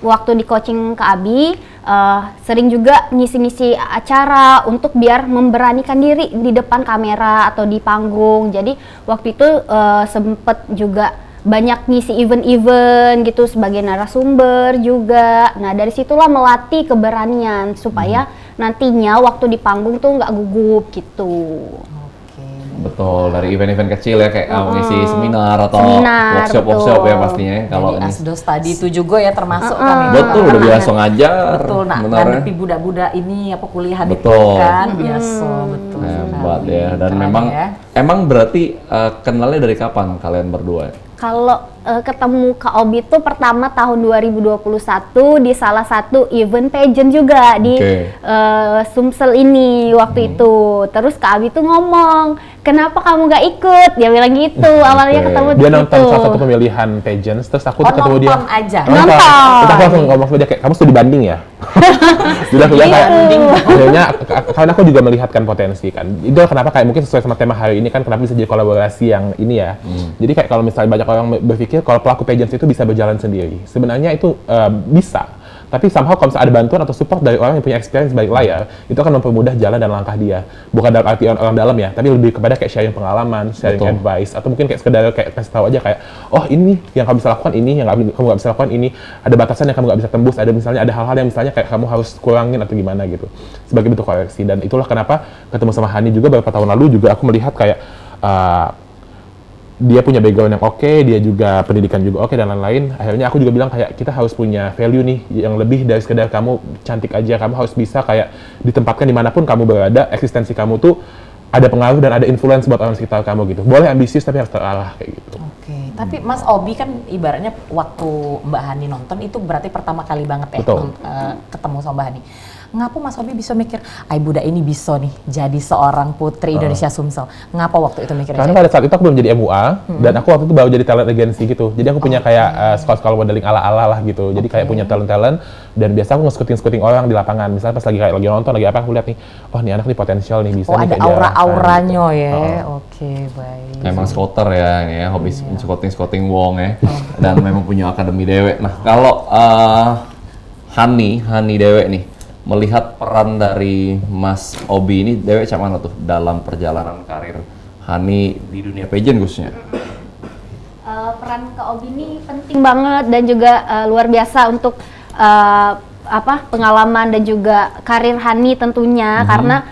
waktu di coaching Kak Abi sering juga ngisi-ngisi acara untuk biar memberanikan diri di depan kamera atau di panggung. Jadi waktu itu sempet juga banyak ngisi event-event gitu sebagai narasumber juga. Nah, dari situlah melatih keberanian supaya nantinya waktu di panggung tuh nggak gugup gitu. Betul, dari event-event kecil ya kayak ngisi seminar atau workshop ya pastinya ya, kalau ini. Asdos tadi itu juga ya termasuk kan. Betul, udah biasa ngajar. Betul, ngadepin budak-budak ini apa kuliah di kan. Biasa, betul. Hebat ya, dan emang berarti kenalnya dari kapan kalian berdua? Kalau ketemu Kak Obi itu pertama tahun 2021 di salah satu event pageant juga di Sumsel ini waktu itu. Terus Kak Obi tuh ngomong, kenapa kamu gak ikut? Dia bilang gitu, awalnya ketemu dia nonton salah satu pemilihan pageant, terus aku tuh ketemu dia. Nonton aja? Nonton. Kita langsung ngomong sama dia kayak, kamu studi banding ya? Jadi aku bilang kayak akhirnya karena aku juga melihatkan potensi kan. Itu kenapa kayak mungkin sesuai sama tema hari ini kan kenapa bisa jadi kolaborasi yang ini ya. Jadi kayak kalau misalnya banyak orang berpikir kalau pelaku pageants itu bisa berjalan sendiri. Sebenarnya itu bisa. Tapi somehow kalau misalnya ada bantuan atau support dari orang yang punya experience balik layar, itu akan mempermudah jalan dan langkah dia. Bukan dalam arti orang dalam ya, tapi lebih kepada kayak sharing pengalaman, sharing advice, atau mungkin kayak sekedar kayak kasih tahu aja kayak, oh ini yang kamu bisa lakukan ini, yang kamu nggak bisa lakukan ini, ada batasan yang kamu nggak bisa tembus, ada misalnya ada hal-hal yang misalnya kayak kamu harus kurangin atau gimana gitu, sebagai bentuk koreksi. Dan itulah kenapa ketemu sama Hani juga beberapa tahun lalu juga aku melihat kayak dia punya background yang oke, dia juga pendidikan juga oke dan lain-lain. Akhirnya aku juga bilang kayak kita harus punya value nih yang lebih dari sekedar kamu cantik aja. Kamu harus bisa kayak ditempatkan dimanapun kamu berada, eksistensi kamu tuh ada pengaruh dan ada influence buat orang sekitar kamu gitu. Boleh ambisius tapi harus terarah kayak gitu. Oke, tapi Mas Obi kan ibaratnya waktu Mbak Hani nonton itu berarti pertama kali banget ya ketemu sama Mbak Hani. Ngapa Mas Obi bisa mikir, ay budak ini bisa nih jadi seorang putri Indonesia Sumsel? Ngapa waktu itu mikirnya? Karena pada saat itu aku belum jadi MUA dan aku waktu itu baru jadi talent agency gitu. Jadi aku punya kayak sekolah-sekolah modeling ala-ala lah gitu. Jadi kayak punya talent-talent dan biasa aku nge-scouting orang di lapangan. Misalnya pas lagi nonton lagi apa aku lihat nih, oh nih anak nih potensial nih bisa. Oh ada aura-auranya ya. Oke, baik. Memang scouter ya, hobi scouting wong ya. Dan memang punya akademi dewek. Nah, kalau Hani dewek nih melihat peran dari Mas Obi ini, dewek cak mana tuh dalam perjalanan karir Hani di dunia pageant khususnya? Peran Kak Obi ini penting banget dan juga luar biasa untuk pengalaman dan juga karir Hani tentunya karena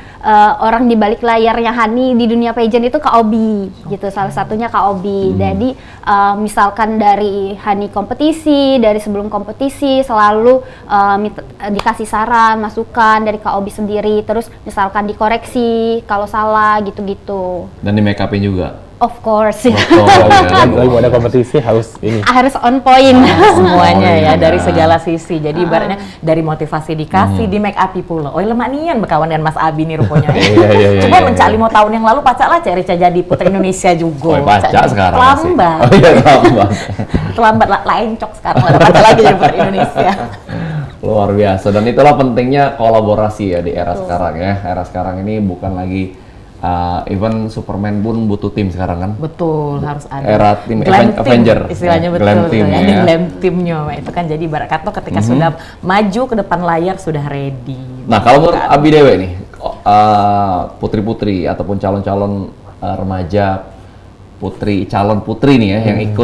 orang di balik layarnya Hani di dunia pageant itu Kak Obi gitu, salah satunya Kak Obi. Jadi misalkan dari Hani kompetisi, dari sebelum kompetisi selalu dikasih saran, masukan dari Kak Obi sendiri, terus misalkan dikoreksi kalau salah gitu-gitu. Dan di make upin juga? Of course ya. Lagi ada kompetisi harus ini. Harus on point. Semuanya ya dari segala sisi. Jadi ibaratnya dari motivasi dikasih, di make up pula. Oh lemak nian berkawan dengan Mas Abi nih rupanya. Coba mencak 5 tahun yang lalu pacak lah Rica jadi putri Indonesia juga. Oh pacak sekarang terlambat. Oh iya terlambat. Terlambat lah encok sekarang ada pacak lagi jadi putri Indonesia. Luar biasa, dan itulah pentingnya kolaborasi ya di era sekarang ya. Era sekarang ini bukan lagi even Superman pun butuh tim sekarang kan? Betul, harus ada. Era tim Avenger. Istilahnya betul. Glam team ya. ya. Glam timnya, itu kan jadi ibarat kata ketika sudah maju ke depan layar sudah ready. Nah kalau menurut Abi Dewe nih, putri-putri ataupun calon-calon remaja calon putri nih ya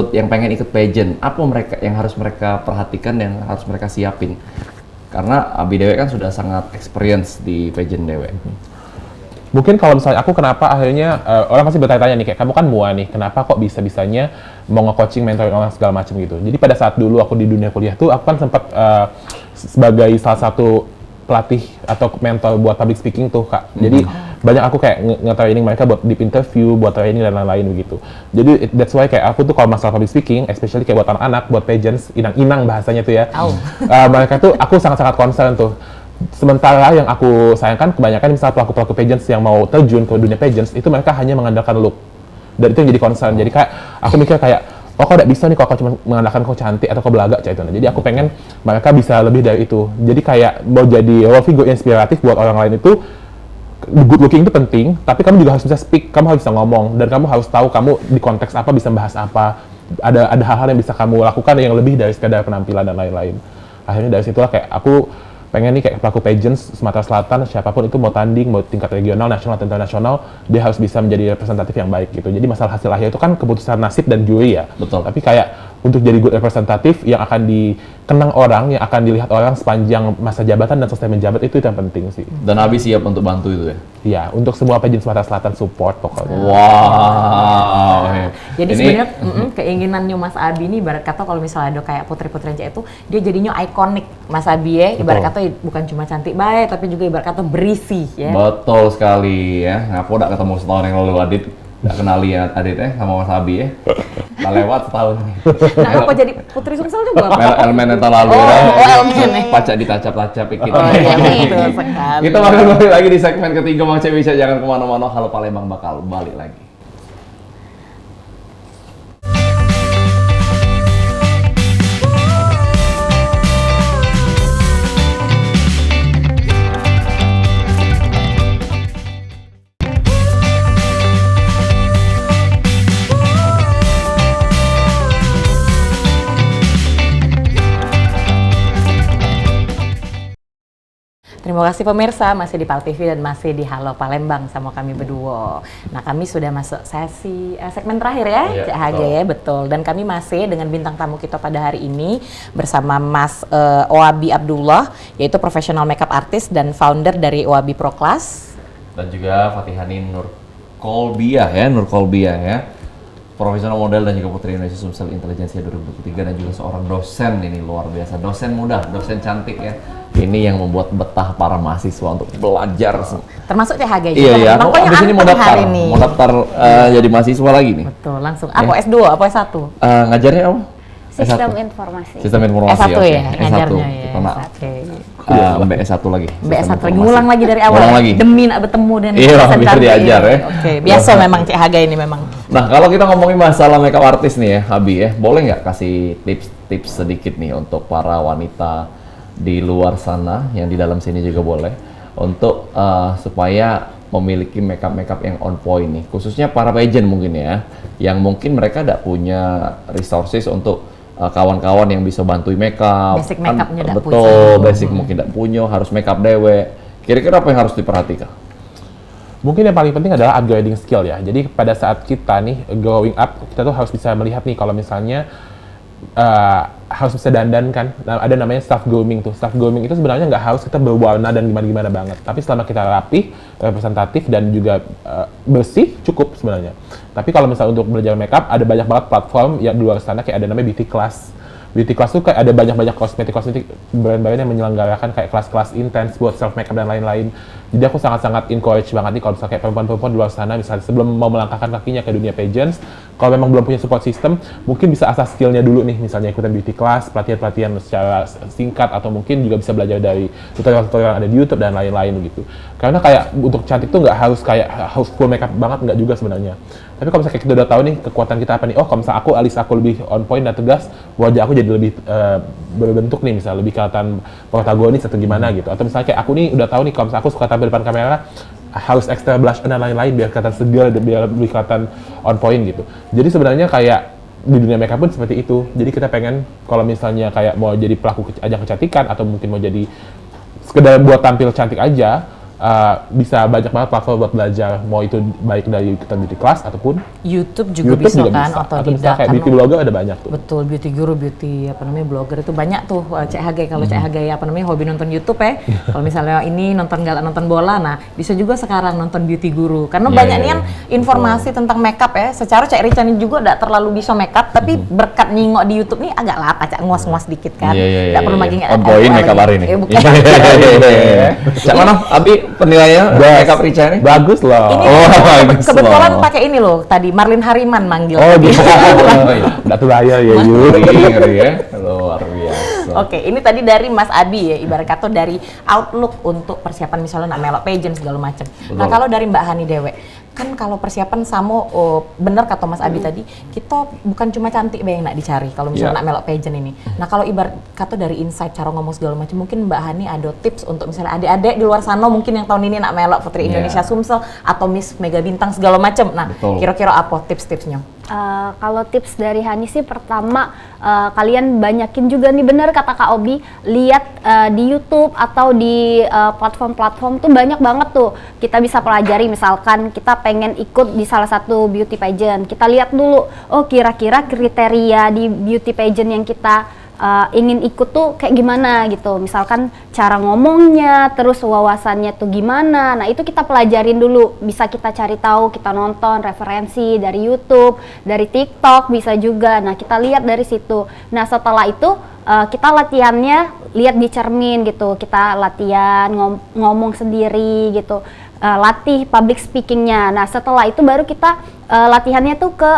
yang pengen ikut pageant, apa yang harus mereka perhatikan, yang harus mereka siapin? Karena Abi Dewe kan sudah sangat experience di pageant Dewe. Mungkin kalau misalnya aku kenapa akhirnya orang pasti bertanya-tanya nih kayak kamu kan MUA nih, kenapa kok bisa-bisanya mau nge-coaching, mentoring orang segala macam gitu. Jadi pada saat dulu aku di dunia kuliah tuh aku kan sempat sebagai salah satu pelatih atau mentor buat public speaking tuh Kak. Jadi banyak aku kayak nge-training mereka buat deep interview, buat training dan lain-lain begitu. Jadi that's why kayak aku tuh kalau masalah public speaking, especially kayak buat anak-anak, buat pageants, inang-inang bahasanya tuh ya. Mereka tuh aku sangat-sangat concern tuh. Sementara yang aku sayangkan kebanyakan misalnya pelaku-pelaku pageants yang mau terjun ke dunia pageants itu mereka hanya mengandalkan look, dan itu yang jadi concern. Jadi kayak aku mikir kayak kok nggak bisa nih kalau cuma mengandalkan kau cantik atau kau belaga kayak itu. Jadi aku pengen mereka bisa lebih dari itu. Jadi kayak mau jadi role figure inspiratif buat orang lain itu, good looking itu penting, tapi kamu juga harus bisa speak, kamu harus bisa ngomong, dan kamu harus tahu kamu di konteks apa bisa bahas apa. Ada hal-hal yang bisa kamu lakukan yang lebih dari sekadar penampilan dan lain-lain. Akhirnya dari situlah kayak aku pengen nih kayak pelaku pageants Sumatera Selatan, siapapun itu mau tanding, mau tingkat regional, nasional, atau internasional, dia harus bisa menjadi representatif yang baik gitu. Jadi masalah hasil akhir itu kan keputusan nasib dan juri ya. Betul. Tapi kayak untuk jadi good representatif yang akan dikenang orang, yang akan dilihat orang sepanjang masa jabatan dan selesai menjabat, itu yang penting sih. Dan Abi siap untuk bantu itu ya? Iya, untuk semua pageant Sumatera Selatan support pokoknya. Wow. Jadi sebenarnya keinginannya Mas Abi ini ibarat kata kalau misalnya ada kayak putri-putri itu, dia jadinya ikonik Mas Abi ya. Ibarat kata bukan cuma cantik baik, tapi juga ibarat kata berisi ya. Betul sekali ya. Ngapo udah ketemu setahun yang lalu Adit. Nggak kenali ya Adit sama Mas Abi ya. Udah lewat setahun nih. Nah, apa jadi Putri Sumsel juga? Elemen yang lalu ya. Elemen. Pacak ditacap-tacap kita. Iya, betul sekali. Kita bakal balik lagi di segmen ketiga, Mang Cek bisa jangan kemana-mana. Halo Palembang bakal balik lagi. Terima kasih pemirsa, masih di PAL TV dan masih di Halo Palembang sama kami berdua. Nah, kami sudah masuk sesi segmen terakhir ya, Cek Hage ya, betul. Dan kami masih dengan bintang tamu kita pada hari ini bersama Mas Owabi Abdullah, yaitu profesional makeup artist dan founder dari Owabi Pro Class. Dan juga Fatihani Nurkolbiah ya. Profesional model dan juga Putri Indonesia Sumsel Intelijensia 2023 dan juga seorang dosen, ini luar biasa, dosen muda, dosen cantik ya. Ini yang membuat betah para mahasiswa untuk belajar. Termasuk CHG juga. Iya, aku Pokoknya abis ini mau daftar jadi mahasiswa lagi nih. Betul, langsung. Apa S2, apa S1? Ngajarnya apa? Sistem informasi. Sistem informasi. S1 okay. ya, ngajarnya ya. Kita nak S1 lagi. BS1 lagi, ngulang lagi dari awal. Ngulang lagi. Demi nak bertemu dan bisa diajar ya. Oke, biasa memang CHG ini memang. Nah, kalau kita ngomongin masalah makeup artist nih ya, Habi ya, boleh nggak kasih tips-tips sedikit nih untuk para wanita di luar sana, yang di dalam sini juga boleh, untuk supaya memiliki makeup yang on point nih, khususnya para pageant mungkin ya, yang mungkin mereka tidak punya resources untuk kawan-kawan yang bisa bantuin makeup. Basic makeupnya tidak punya. Betul, basic mungkin tidak punya, harus makeup dewe. Kira-kira apa yang harus diperhatikan? Mungkin yang paling penting adalah upgrading skill ya. Jadi pada saat kita nih growing up, kita tuh harus bisa melihat nih kalau misalnya harus bisa dandan kan. Nah, ada namanya self grooming tuh. Self grooming itu sebenarnya nggak harus kita berwarna dan gimana-gimana banget. Tapi selama kita rapih, representatif dan juga bersih cukup sebenarnya. Tapi kalau misalnya untuk belajar makeup, ada banyak banget platform yang di luar sana, kayak ada namanya beauty class. Beauty class tuh kayak ada banyak kosmetik brand-brand yang menyelenggarakan kayak kelas-kelas intens buat self makeup dan lain-lain. Jadi aku sangat encourage banget nih kalau misalnya kayak perempuan-perempuan di luar sana, misalnya sebelum mau melangkahkan kakinya ke dunia pageants, kalau memang belum punya support system, mungkin bisa asah skillnya dulu nih, misalnya ikutan beauty class, pelatihan-pelatihan secara singkat, atau mungkin juga bisa belajar dari tutorial-tutorial yang ada di YouTube dan lain-lain gitu. Karena kayak untuk cantik tuh nggak harus full makeup banget, nggak juga sebenarnya. Tapi kalau misalnya kita udah tahu nih kekuatan kita apa nih, oh kalau misalnya alis aku lebih on point dan tegas, wajah aku jadi lebih berbentuk nih, misalnya lebih kelihatan protagonis atau gimana gitu. Atau misalnya kayak aku nih udah tahu nih kalau misalnya aku suka tampil depan kamera, harus extra blush dan lain-lain biar kelihatan segar, biar lebih kelihatan on point gitu. Jadi sebenarnya kayak di dunia makeup pun seperti itu. Jadi kita pengen kalau misalnya kayak mau jadi pelaku ajang kecantikan atau mungkin mau jadi sekedar buat tampil cantik aja, bisa banyak banget platform buat belajar, mau itu baik dari kita beauty class ataupun YouTube juga bisa kan, atau bisa kayak beauty blogger ada banyak tuh. Betul, beauty guru, blogger itu banyak tuh. CHG, kalau CHG hobi nonton YouTube ya. Kalau misalnya ini nonton bola, nah bisa juga sekarang nonton beauty guru, karena banyak nih kan informasi tentang makeup ya. Secara Cak Rica ini juga tidak terlalu bisa makeup, tapi berkat nyingok di YouTube nih agak lah Cak nguas-nguas dikit kan. Tidak perlu lagi on point makeup hari ini. Cak mana Abi penilaiannya makeup Rica ini? Bagus loh. Ini kebetulan pakai ini loh, tadi Marlin Hariman manggil. Oh gitu. Nggak terbayar ya ngeri ya, luar biasa. Oke, ini tadi dari Mas Abi ya, ibarat kata dari outlook untuk persiapan misalnya nak melok pageant segala macam. Nah kalau dari Mbak Hani Dewe, kan kalau persiapan sama bener kata Mas Abi tadi, kita bukan cuma cantik yang nak dicari kalau misalnya nak melok pageant ini. Nah kalau ibarat kata dari insight cara ngomong segala macam, mungkin Mbak Hani ada tips untuk misalnya adik-adik di luar sana mungkin yang tahun ini nak melok Putri Indonesia Sumsel atau Miss Mega Bintang segala macam. Nah kira-kira apa tips-tipsnya? Kalau tips dari Hani sih pertama, kalian banyakin juga nih, bener kata Kak Obi, lihat di YouTube atau di platform-platform tuh banyak banget tuh kita bisa pelajari. Misalkan kita pengen ikut di salah satu beauty pageant, kita lihat dulu, oh kira-kira kriteria di beauty pageant yang kita ingin ikut tuh kayak gimana gitu. Misalkan cara ngomongnya, terus wawasannya tuh gimana. Nah itu kita pelajarin dulu, bisa kita cari tahu, kita nonton referensi dari YouTube, dari TikTok bisa juga. Nah kita lihat dari situ. Nah setelah itu kita latihannya lihat di cermin gitu. Kita latihan ngomong sendiri gitu. Latih public speakingnya. Nah setelah itu baru kita latihannya tuh ke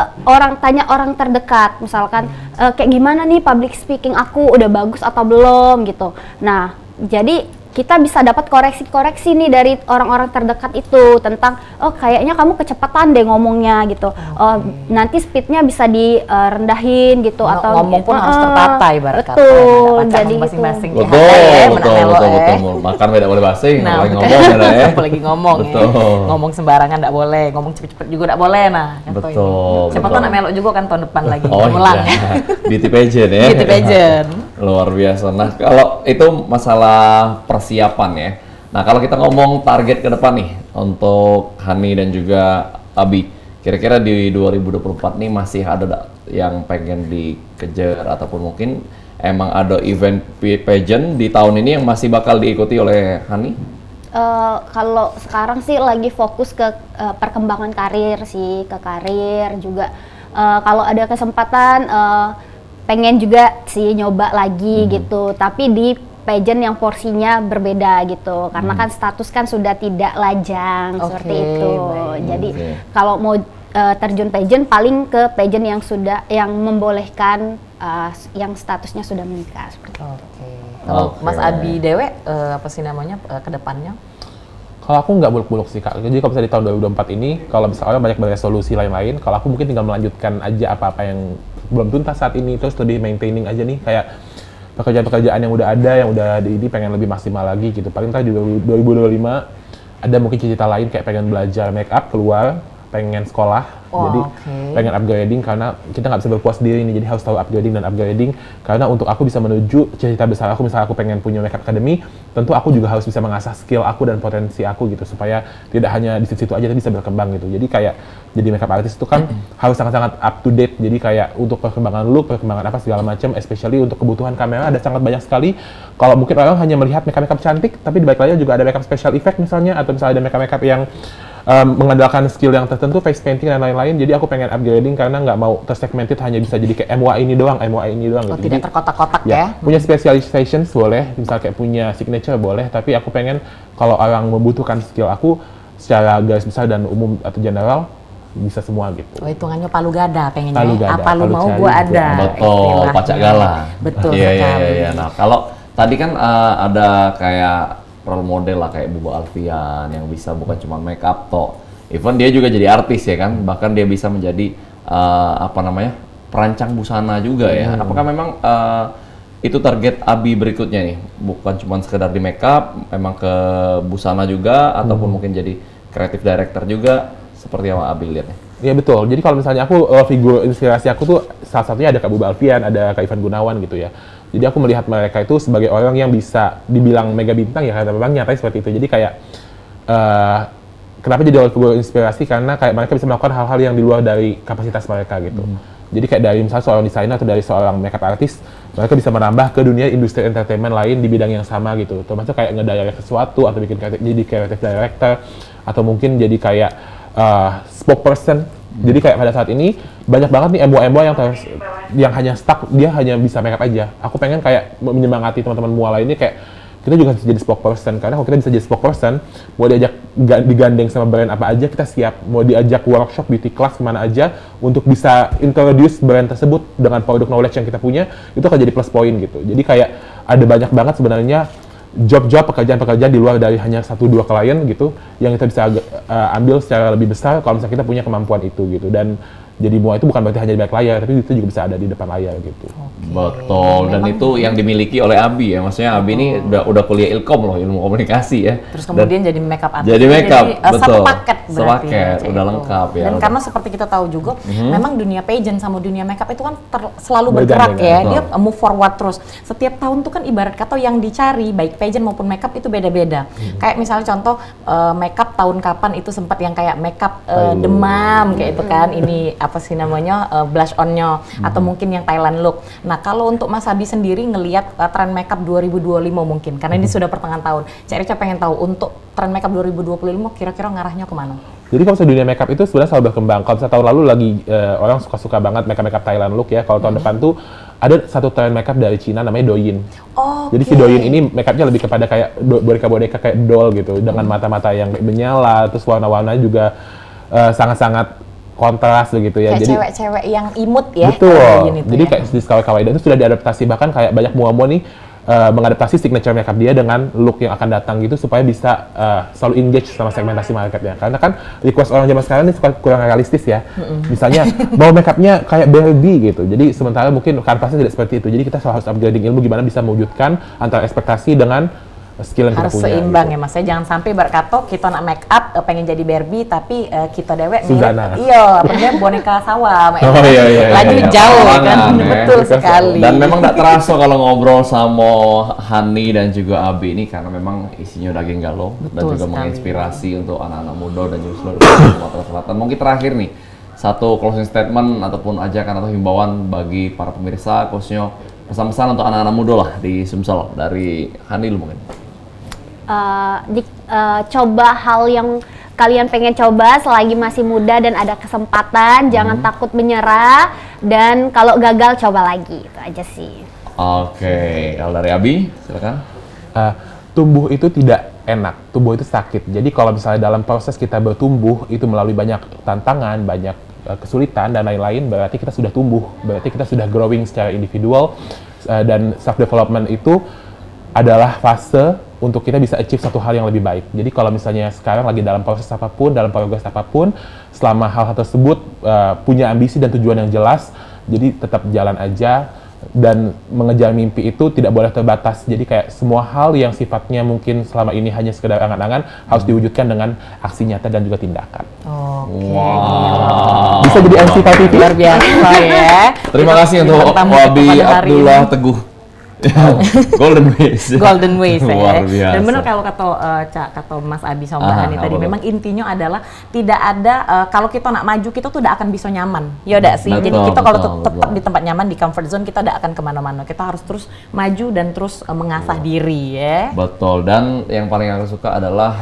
tanya orang terdekat, misalkan kayak gimana nih public speaking aku, udah bagus atau belum gitu. Nah jadi kita bisa dapat koreksi-koreksi nih dari orang-orang terdekat itu tentang, oh kayaknya kamu kecepatan deh ngomongnya gitu. Oh nanti speednya bisa direndahin gitu, atau ngomong pun harus tertata ibarat kata. Betul, jadi masing-masing gitu. Betul. Makan tidak boleh basing, apalagi ngomong ya. Apalagi ngomong ya. Ngomong sembarangan tidak boleh, ngomong cepet-cepet juga tidak boleh. Nah, betul. Siapa tahu nak melok juga kan tahun depan lagi. Ulang ya. Beauty pageant ya. Beauty pageant. Luar biasa. Nah, kalau itu masalah persiapan ya. Nah, kalau kita ngomong target ke depan nih untuk Hani dan juga Abi, kira-kira di 2024 nih masih ada yang pengen dikejar ataupun mungkin emang ada event pageant di tahun ini yang masih bakal diikuti oleh Hani? Kalau sekarang sih lagi fokus ke perkembangan karir sih, ke karir juga. Kalau ada kesempatan pengen juga sih nyoba lagi gitu, tapi di pageant yang porsinya berbeda gitu, karena kan status kan sudah tidak lajang seperti itu. Jadi kalau mau terjun pageant paling ke pageant yang membolehkan yang statusnya sudah menikah seperti itu. Kalau Mas Abi Dewe apa sih namanya ke depannya? Kalau aku nggak buluk-buluk sih Kak, jadi kalau misalnya di tahun 2024 ini, kalau misalnya banyak beresolusi lain-lain, kalau aku mungkin tinggal melanjutkan aja apa-apa yang belum tuntas saat ini, terus lebih maintaining aja nih, kayak pekerjaan-pekerjaan yang udah ada, yang udah ini pengen lebih maksimal lagi gitu. Paling ntar di 2025 ada mungkin cita-cita lain kayak pengen belajar make up keluar, pengen sekolah, jadi pengen upgrading karena kita nggak bisa berpuas diri nih, jadi harus tahu upgrading dan upgrading. Karena untuk aku bisa menuju cita-cita besar aku, misalnya aku pengen punya makeup academy, tentu aku juga harus bisa mengasah skill aku dan potensi aku gitu, supaya tidak hanya di situ aja tapi bisa berkembang gitu. Jadi kayak jadi makeup artist itu kan harus sangat-sangat up to date, jadi kayak untuk perkembangan look, perkembangan apa segala macam, especially untuk kebutuhan kamera ada sangat banyak sekali. Kalau mungkin orang hanya melihat makeup cantik, tapi di balik layar juga ada makeup special effect misalnya, atau misalnya ada makeup yang mengandalkan skill yang tertentu, face painting dan lain-lain. Jadi aku pengen upgrading karena nggak mau tersegmented hanya bisa jadi kayak MUA ini doang gitu. Tidak terkotak-kotak ya. Punya specializations boleh, misal kayak punya signature boleh, tapi aku pengen kalau orang membutuhkan skill aku secara garis besar dan umum atau general bisa semua gitu. Oh, hitungannya palu gada pengennya. Palu gada, apa lu mau cari gua ada. Betul, pacak gala. Betul Iya. sekali. Nah, kalau tadi kan ada kayak role model lah kayak Bubu Alfian yang bisa bukan cuma make up toh. Even dia juga jadi artis ya kan, bahkan dia bisa menjadi perancang busana juga ya. Apakah memang itu target Abi berikutnya nih? Bukan cuma sekedar di make up, memang ke busana juga ataupun mungkin jadi creative director juga, seperti yang Abi lihat nih? Iya betul. Jadi kalau misalnya aku figur inspirasi aku tuh salah satunya ada Kak Bubu Alfian, ada Kak Ivan Gunawan gitu ya. Jadi aku melihat mereka itu sebagai orang yang bisa dibilang mega bintang ya, karena memang nyatanya seperti itu. Jadi kayak kenapa jadi figur inspirasi, karena kayak mereka bisa melakukan hal-hal yang di luar dari kapasitas mereka gitu. Jadi kayak dari misalnya seorang desainer atau dari seorang makeup artist, mereka bisa menambah ke dunia industri entertainment lain di bidang yang sama gitu. Termasuk kayak ngedirect sesuatu atau bikin jadi creative director, atau mungkin jadi kayak spokesperson. Jadi kayak pada saat ini banyak banget nih MUA yang hanya stuck, dia hanya bisa makeup aja. Aku pengen kayak menyemangati teman-teman MUA lainnya kayak kita juga bisa jadi spokesperson, karena kalau kita bisa jadi spokesperson, mau diajak digandeng sama brand apa aja kita siap, mau diajak workshop beauty class kemana aja untuk bisa introduce brand tersebut dengan produk knowledge yang kita punya, itu akan jadi plus point gitu. Jadi kayak ada banyak banget sebenarnya job-job, pekerjaan-pekerjaan di luar dari hanya 1-2 klien gitu yang kita bisa ambil secara lebih besar kalau misalnya kita punya kemampuan itu gitu. Dan jadi MUA itu bukan berarti hanya di balik layar, tapi itu juga bisa ada di depan layar gitu. Betul, dan itu yang dimiliki oleh Abi ya, maksudnya Abi ini udah kuliah Ilkom loh, ilmu komunikasi ya. Terus kemudian jadi makeup artist. Jadi makeup, Satu betul. paket berarti. Sepaket, udah lengkap ya. Dan karena seperti kita tahu juga, memang dunia pageant sama dunia makeup itu kan selalu bergerak ya. Betul. Dia move forward terus. Setiap tahun tuh kan ibarat kata yang dicari, baik pageant maupun makeup itu beda-beda. Kayak misalnya contoh makeup tahun kapan itu sempat yang kayak makeup demam kayak itu kan, ini apa sih namanya blush on-nya atau mungkin yang Thailand look. Nah, kalau untuk Mas Abi sendiri ngelihat tren makeup 2025 mungkin, karena ini sudah pertengahan tahun. Cak Rica pengen tahu untuk tren makeup 2025 kira-kira ngarahnya kemana? Jadi kalau dunia makeup itu sebenarnya selalu berkembang. Kalau misalnya tahun lalu lagi orang suka-suka banget makeup Thailand look ya. Kalau tahun depan tuh ada satu tren makeup dari Cina namanya Douyin. Jadi si Douyin ini makeupnya lebih kepada kayak boneka-boneka kayak doll gitu, dengan mata-mata yang menyala, terus warna-warnanya juga sangat-sangat kontras begitu ya. Kayak jadi cewek-cewek yang imut ya. betul. Jadi ya. kayak di kawaii dan itu sudah diadaptasi, bahkan kayak banyak mua-mua nih mengadaptasi signature makeup dia dengan look yang akan datang gitu supaya bisa selalu engage sama segmentasi marketnya. Karena kan request orang zaman sekarang ini suka kurang realistis ya. Misalnya mau makeupnya kayak Barbie gitu. Jadi sementara mungkin kanvasnya tidak seperti itu. Jadi kita harus upgrading ilmu gimana bisa mewujudkan antara ekspektasi dengan skill yang harus kita punya. seimbang gitu. ya mas, jangan sampai berkato kita nak make up pengen jadi Barbie tapi kita dewek Suzana. iya apa namanya boneka sawah Oh, iya, laju jauh kan ya. betul sekali. Dan memang tidak terasa kalau ngobrol sama Hani dan juga Abi ini karena memang isinya daging galau dan Betul juga sekali. menginspirasi untuk anak-anak muda dan juga seluruh Sumatera Selatan. Mungkin terakhir nih satu closing statement ataupun ajakan atau himbauan bagi para pemirsa, khususnya pesan-pesan untuk anak-anak muda lah di Sumsel dari Hani lu mungkin. Coba hal yang kalian pengen coba selagi masih muda dan ada kesempatan, jangan takut menyerah, dan kalau gagal coba lagi, itu aja sih. Oke, kalau dari Abi silakan. Tumbuh itu tidak enak, tumbuh itu sakit. Jadi kalau misalnya dalam proses kita bertumbuh itu melalui banyak tantangan, banyak kesulitan dan lain-lain, berarti kita sudah tumbuh, berarti kita sudah growing secara individual, dan self development itu adalah fase untuk kita bisa achieve satu hal yang lebih baik. Jadi kalau misalnya sekarang lagi dalam proses apapun, dalam progres apapun, selama hal tersebut punya ambisi dan tujuan yang jelas, jadi tetap jalan aja. Dan mengejar mimpi itu tidak boleh terbatas. Jadi kayak semua hal yang sifatnya mungkin selama ini hanya sekedar angan-angan harus diwujudkan dengan aksi nyata dan juga tindakan. Oke. Wow. Bisa jadi MC Pak TV? Luar biasa ya. Terima kasih untuk Tamu Wabi kita pada hari Abdullah ini. Teguh. Golden Ways. Golden Ways Luar ya. biasa. Dan benar kalau kata Mas Abi sama Mbak Hani tadi, betul. memang intinya adalah tidak ada kalau kita nak maju kita tuh tidak akan bisa nyaman. Ya udah sih. Jadi Betul, kita kalau betul, tetap betul. di tempat nyaman di comfort zone kita tidak akan kemana-mana. Kita harus terus maju dan terus mengasah diri ya. Betul, dan yang paling aku suka adalah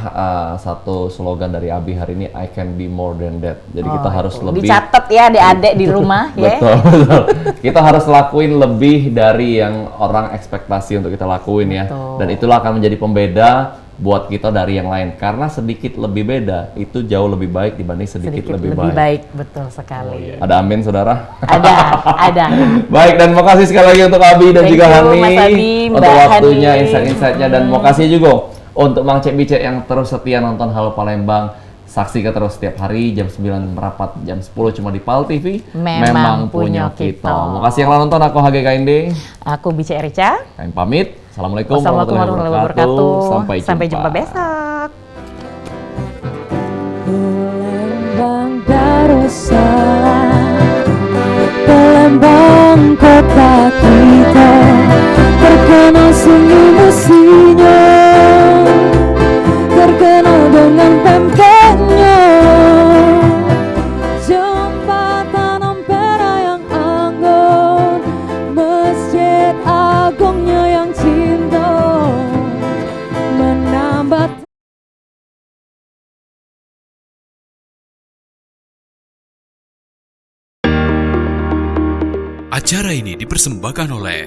satu slogan dari Abi hari ini, I can be more than that. Jadi kita harus lebih Dicatat ya adik-adik di rumah ya. betul, betul. Kita harus lakuin lebih dari yang orang ekspektasi untuk kita lakuin ya. Betul. Dan itulah akan menjadi pembeda buat kita dari yang lain. Karena sedikit lebih beda itu jauh lebih baik dibanding sedikit lebih baik. Betul sekali. Ada amin saudara? Ada. Baik, dan makasih sekali lagi untuk Abi dan Thank juga you, Hani Mas Abi, untuk Mbak waktunya, Hani. insight-insightnya, dan makasih juga untuk Mang Cek Bicek yang terus setia nonton Halo Palembang. Saksikan terus setiap hari jam 9 merapat, jam 10 cuma di PAL TV. Memang punya kita. Makasih yang telah nonton, aku HG KND. Aku Bica Erica. Kami pamit. Assalamualaikum Wassalamualaikum warahmatullahi wabarakatuh. Sampai jumpa besok. Palembang Darussalam, Palembang kota kita, terkenal senyum musinya, terkenal dengan pempeknya, jembatan Ampera yang anggun, masjid agungnya yang cinta, menambah. Acara ini dipersembahkan oleh